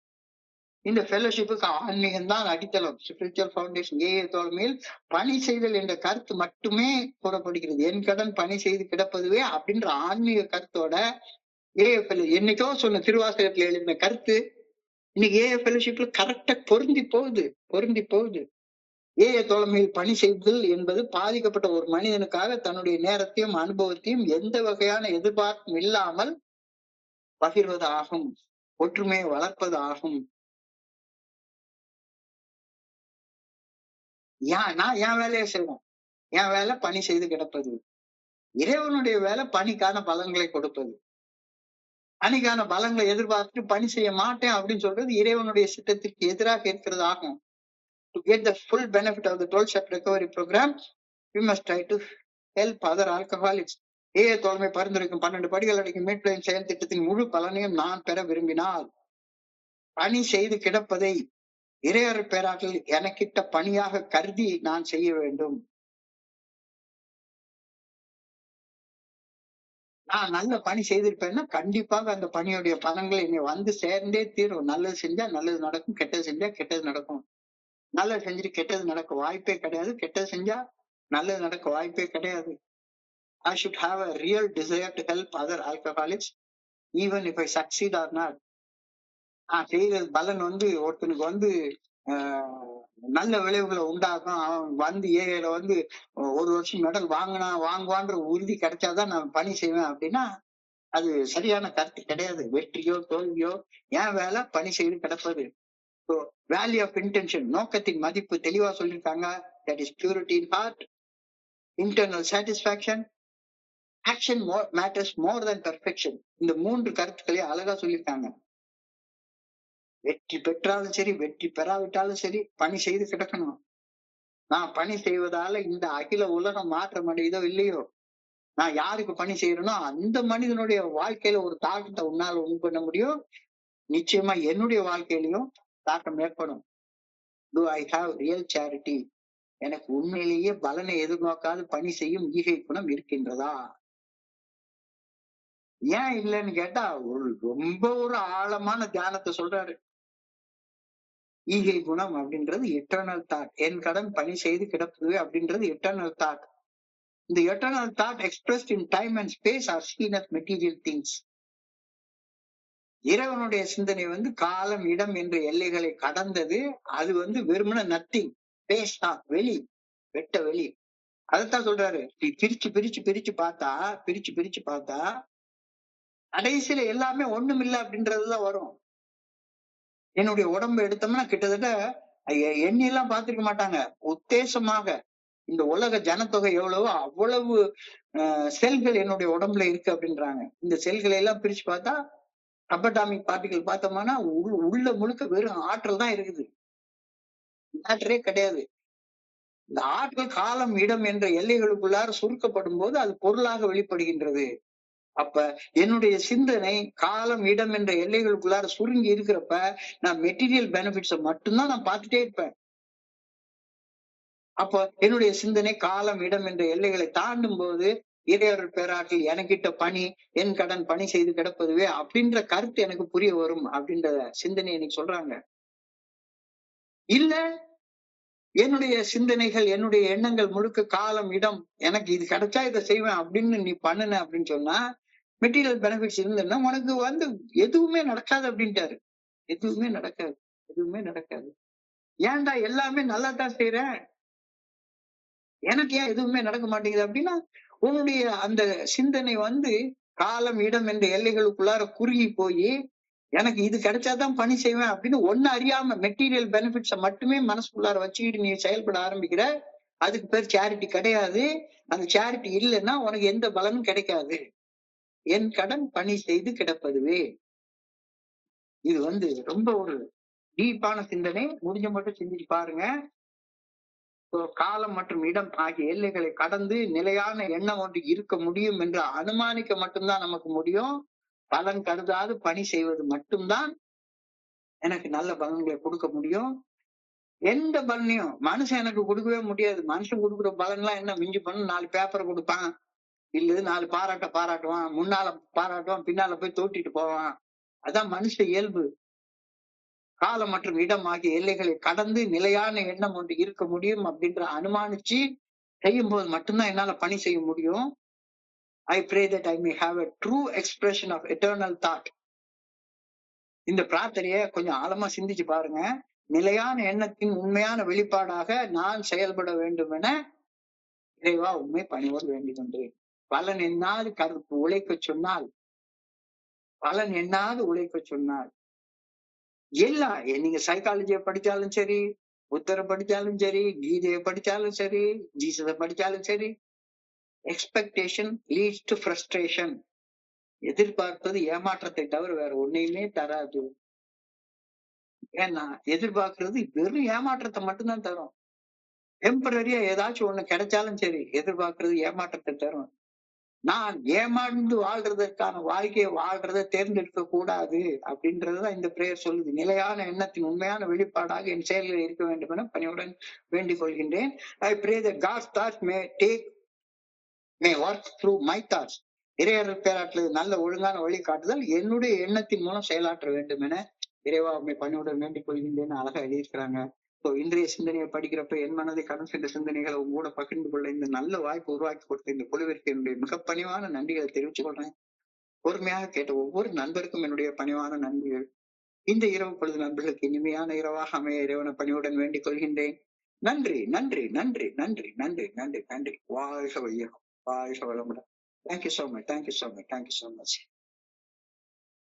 இந்த ஃபெலோஷிப்புக்கு ஆன்மீகம் தான் அடித்தளம். ஸ்பிரிச்சுவல் ஃபவுண்டேஷன் ஏஏ தோழமையில் பணி செய்தல் என்ற கருத்து மட்டுமே கூறப்படுகிறது. என் கடன் பணி செய்து கிடப்பதுவே அப்படின்ற ஆன்மீக கருத்தோட ஏஏ என்னைக்கோ சொன்ன திருவாசகத்துல எழுதின கருத்து இன்னைக்கு ஏஏ ஃபெலோஷிப்ல கரெக்டா பொருந்தி போகுது. ஏஏ தோழமையில் பணி செய்தல் என்பது பாதிக்கப்பட்ட ஒரு மனிதனுக்காக தன்னுடைய நேரத்தையும் அனுபவத்தையும் எந்த வகையான எதிர்பார்ப்பும் இல்லாமல் பகிர்வது ஆகும், ஒற்றுமையை வளர்ப்பது ஆகும். நான் என் வேலையை செய்வேன். என் வேலை பணி செய்து கிடப்பது. இறைவனுடைய வேலை பணிக்கான பலன்களை கொடுப்பது. பணிக்கான பலன்களை எதிர்பார்த்து பணி செய்ய மாட்டேன் அப்படின்னு சொல்றது இறைவனுடைய சித்தத்திற்கு எதிராக இருக்கிறது ஆகும். To get the full benefit of the 12-step recovery program, we must try to help other alcoholics. AA தோழமை பரிந்துரைக்கும் 12 படிகள் அடக்கும் மீட்பு செயல் திட்டத்தின் முழு பலனையும் நான் பெற விரும்பினால் பணி செய்து கிடப்பதை இறையர் பேராற்றல் எனக்கிட்ட பணியாக கருதி நான் செய்ய வேண்டும். நான் நல்ல பணி செய்திருப்பேன்னா கண்டிப்பாக அந்த பணியுடைய பலன்கள் என்னை வந்து சேர்ந்தே தீரும். நல்லது செஞ்சா நல்லது நடக்கும், கெட்டது செஞ்சா கெட்டது நடக்கும். நல்லது செஞ்சுட்டு கெட்டது நடக்க வாய்ப்பே கிடையாது, கெட்டது செஞ்சா நல்லது நடக்க வாய்ப்பே கிடையாது. I should have a real desire to help other alcoholics even if I succeed or not. நான் செய்யறது பலன் ஒருத்தனுக்கு நல்ல விளைவுகளை உண்டாகும். அவன் ஏஏல 1 வருஷம் மெடல் வாங்குவான்ற உறுதி கிடைச்சாதான் நான் பணி செய்வேன் அப்படின்னா அது சரியான கருத்து கிடையாது. வெற்றியோ தோல்வியோ என் வேலை பணி செய்து கிடப்பது. வேல்யூ ஆஃப் இன்டென்ஷன், நோக்கத்தின் மதிப்பு தெளிவா சொல்லியிருக்காங்க. That is purity in heart, internal satisfaction, action matters more than perfection. இந்த 3 கருத்துக்களே அழகா சொல்லியிருக்காங்க. வெற்றி பெற்றாலும் சரி, வெற்றி பெறாவிட்டாலும் சரி, பணி செய்து கிடக்கணும். நான் பணி செய்வதால இந்த அகில உலகம் மாற்றம் அடையுதோ இல்லையோ, நான் யாருக்கு பணி செய்யறேனோ அந்த மனிதனுடைய வாழ்க்கையில ஒரு தாக்கத்தை உன்னால உண்டு பண்ண முடியும். நிச்சயமா என்னுடைய வாழ்க்கையிலையும் தாக்கம் ஏற்படும். To I have real charity? எனக்கு உண்மையிலேயே பலனை எதிர்நோக்காது பணி செய்யும் ஈகை குணம் இருக்கின்றதா? ஏன் இல்லைன்னு கேட்டா ரொம்ப ஒரு ஆழமான தியானத்தை சொல்றாரு. ஈகை குணம் அப்படின்றது எட்டர்னல் தாட். என் கடன் பணி செய்து கிடப்பது அப்படின்றது எட்டர்னல் தாட். இந்த eternal thought expressed in time and space are seen as material things. இறைவனுடைய சிந்தனை காலம் இடம் என்ற எல்லைகளை கடந்தது. அது வெறுமன நத்திங். பேஸ்டா வெளி, வெட்ட வெளி. அதத்தான் சொல்றாரு. நீ பிரிச்சு பிரிச்சு பிரிச்சு பார்த்தா, பிரிச்சு பிரிச்சு பார்த்தா கடைசியில எல்லாமே ஒண்ணுமில்ல அப்படின்றதுதான் வரும். என்னுடைய உடம்பு எடுத்தோம்னா கிட்டத்தட்ட எண்ணிலாம் பார்த்திருக்க மாட்டாங்க. உத்தேசமாக இந்த உலக ஜனத்தொகை எவ்வளவோ அவ்வளவு செல்கள் என்னுடைய உடம்புல இருக்கு அப்படின்றாங்க. இந்த செல்களை எல்லாம் பிரிச்சு பார்த்தா சப்பாட்டாமிக் பார்ட்டிகள் பார்த்தோம்னா உள்ள முழுக்க வெறும் ஆற்றல் தான் இருக்குது. மேட்டரே கிடையாது. இந்த ஆற்றல் காலம் இடம் என்ற எல்லைகளுக்குள்ளார சுருக்கப்படும் போது அது பொருளாக வெளிப்படுகின்றது. அப்ப என்னுடைய சிந்தனை காலம் இடம் என்ற எல்லைகளுக்குள்ளார சுருங்கி இருக்கிறப்ப நான் மெட்டீரியல் பெனிஃபிட்ஸை மட்டும்தான் நான் பார்த்துட்டே இருப்பேன். அப்ப என்னுடைய சிந்தனை காலம் இடம் என்ற எல்லைகளை தாண்டும் போது இறையொருள் பேராற்றில் எனக்கிட்ட பணி என் கடன் பணி செய்து கிடப்பதுவே அப்படின்ற கருத்து எனக்கு புரிய வரும் அப்படின்ற சிந்தனை எனக்கு சொல்றாங்க. இல்ல என்னுடைய சிந்தனைகள் என்னுடைய எண்ணங்கள் முழுக்க காலம் இடம் எனக்கு இது கிடைச்சா இதை செய்வேன் அப்படின்னு நீ பண்ணுன அப்படின்னு சொன்னா மெட்டீரியல் பெனிஃபிட்ஸ் இருந்ததுன்னா உனக்கு எதுவுமே நடக்காது அப்படின்ட்டாரு. எதுவுமே நடக்காது, எதுவுமே நடக்காது. ஏன்டா எல்லாமே நல்லா தான் செய்யறேன், எனக்கு ஏன் எதுவுமே நடக்க மாட்டேங்குது அப்படின்னா உன்னுடைய அந்த சிந்தனை காலம் இடம் என்ற எல்லைகளுக்குள்ளார குறுகி போய் எனக்கு இது கிடைச்சாதான் பணி செய்வேன் அப்படின்னு ஒண்ணு அறியாம மெட்டீரியல் பெனிஃபிட்ஸை மட்டுமே மனசுக்குள்ளார வச்சுக்கிட்டு நீ செயல்பட ஆரம்பிக்கிற. அதுக்கு பேர் சேரிட்டி கிடையாது. அந்த சேரிட்டி இல்லைன்னா உனக்கு எந்த பலனும் கிடைக்காது. என் கடன் பணி செய்து கிடப்பதுவே. இது ரொம்ப ஒரு டீப்பான சிந்தனை. முடிஞ்ச மட்டும் சிந்திச்சு பாருங்க. காலம் மற்றும் இடம் ஆகிய எல்லைகளை கடந்து நிலையான எண்ணம் ஒன்று இருக்க முடியும் என்று அனுமானிக்க மட்டும்தான் நமக்கு முடியும். பலன் கருதாது பணி செய்வது மட்டும்தான் எனக்கு நல்ல பலன்களை கொடுக்க முடியும். எந்த பலனையும் மனுஷன் எனக்கு கொடுக்கவே முடியாது. மனுஷன் கொடுக்குற பலன் எல்லாம் என்ன மிஞ்சி பண்ண 4 பேப்பரை கொடுப்பான், இல்லது 4 பாராட்டுவான், முன்னால பாராட்டுவான், பின்னால போய் தோட்டிட்டு போவான். அதான் மனுஷ இயல்பு. காலம் மற்றும் இடம் ஆகிய எல்லைகளை கடந்து நிலையான எண்ணம் ஒன்று இருக்க முடியும் அப்படின்ற அனுமானிச்சு செய்யும் போது மட்டும்தான் என்னால பணி செய்ய முடியும். I pray that I may have a true expression of eternal thought. இந்த பிரார்த்தனையை கொஞ்சம் ஆழமா சிந்திச்சு பாருங்க. நிலையான எண்ணத்தின் உண்மையான வெளிப்பாடாக நான் செயல்பட வேண்டும் என இறைவா உண்மை பணிவோடு வேண்டிக் கொண்டேன். பலன் எண்ணாது கருத்து உழைக்க சொன்னால், பலன் எண்ணாது உழைக்க சொன்னால் எல்லாம் நீங்க சைக்காலஜியை படிச்சாலும் சரி, புத்தரை படிச்சாலும் சரி, கீதையை படிச்சாலும் சரி, ஜீசஸை படிச்சாலும் சரி, எக்ஸ்பெக்டேஷன் லீட்ஸ் டு ஃப்ரஸ்ட்ரேஷன். எதிர்பார்ப்பது ஏமாற்றத்தை தவிர வேற ஒன்னையுமே தராது. ஏன்னா எதிர்பார்க்கறது வெறும் ஏமாற்றத்தை மட்டும்தான் தரும். டெம்பரரியா ஏதாச்சும் ஒண்ணு கிடைச்சாலும் சரி, எதிர்பார்க்கறது ஏமாற்றத்தை தரும். நான் ஏமாந்து வாழ்றதற்கான வாழ்க்கையை வாழ்றதை தேர்ந்தெடுக்க கூடாது அப்படின்றதுதான் இந்த பிரேயர் சொல்லுது. நிலையான எண்ணத்தின் உண்மையான வெளிப்பாடாக என் செயல்கள் இருக்க வேண்டும் என பணியுடன் வேண்டிக் கொள்கின்றேன். I pray that God's thoughts may work through my thoughts. இறையருள் பேராற்றல் நல்ல ஒழுங்கான வழிகாட்டுதல் என்னுடைய எண்ணத்தின் மூலம் செயலாற்ற வேண்டும் என இறைவா உண்மை பணியுடன் வேண்டிக் கொள்கின்றேன்னு அழகா எழுதியிருக்கிறாங்க. இன்றைய சிந்தனையை படிக்கிறப்ப என் மனதை கடன் சென்ற சிந்தனைகளை உங்களோட பகிர்ந்து கொள்ள இந்த நல்ல வாய்ப்பு உருவாக்கி கொடுத்த இந்த குழுவிற்கு என்னுடைய மிக பணிவான நன்றிகளை தெரிவித்துக் கொள்றேன். பொறுமையாக கேட்ட ஒவ்வொரு நண்பருக்கும் என்னுடைய பணிவான நன்றிகள். இந்த இரவு பொழுது நண்பர்களுக்கு இனிமையான இரவாக அமைய இறைவன பணியுடன் வேண்டிக் கொள்கின்றேன். நன்றி நன்றி நன்றி நன்றி நன்றி நன்றி நன்றி. வாழ்க வையகம், வாழ்க வளமுடன். Thank you so much, thank you so much, thank you so much.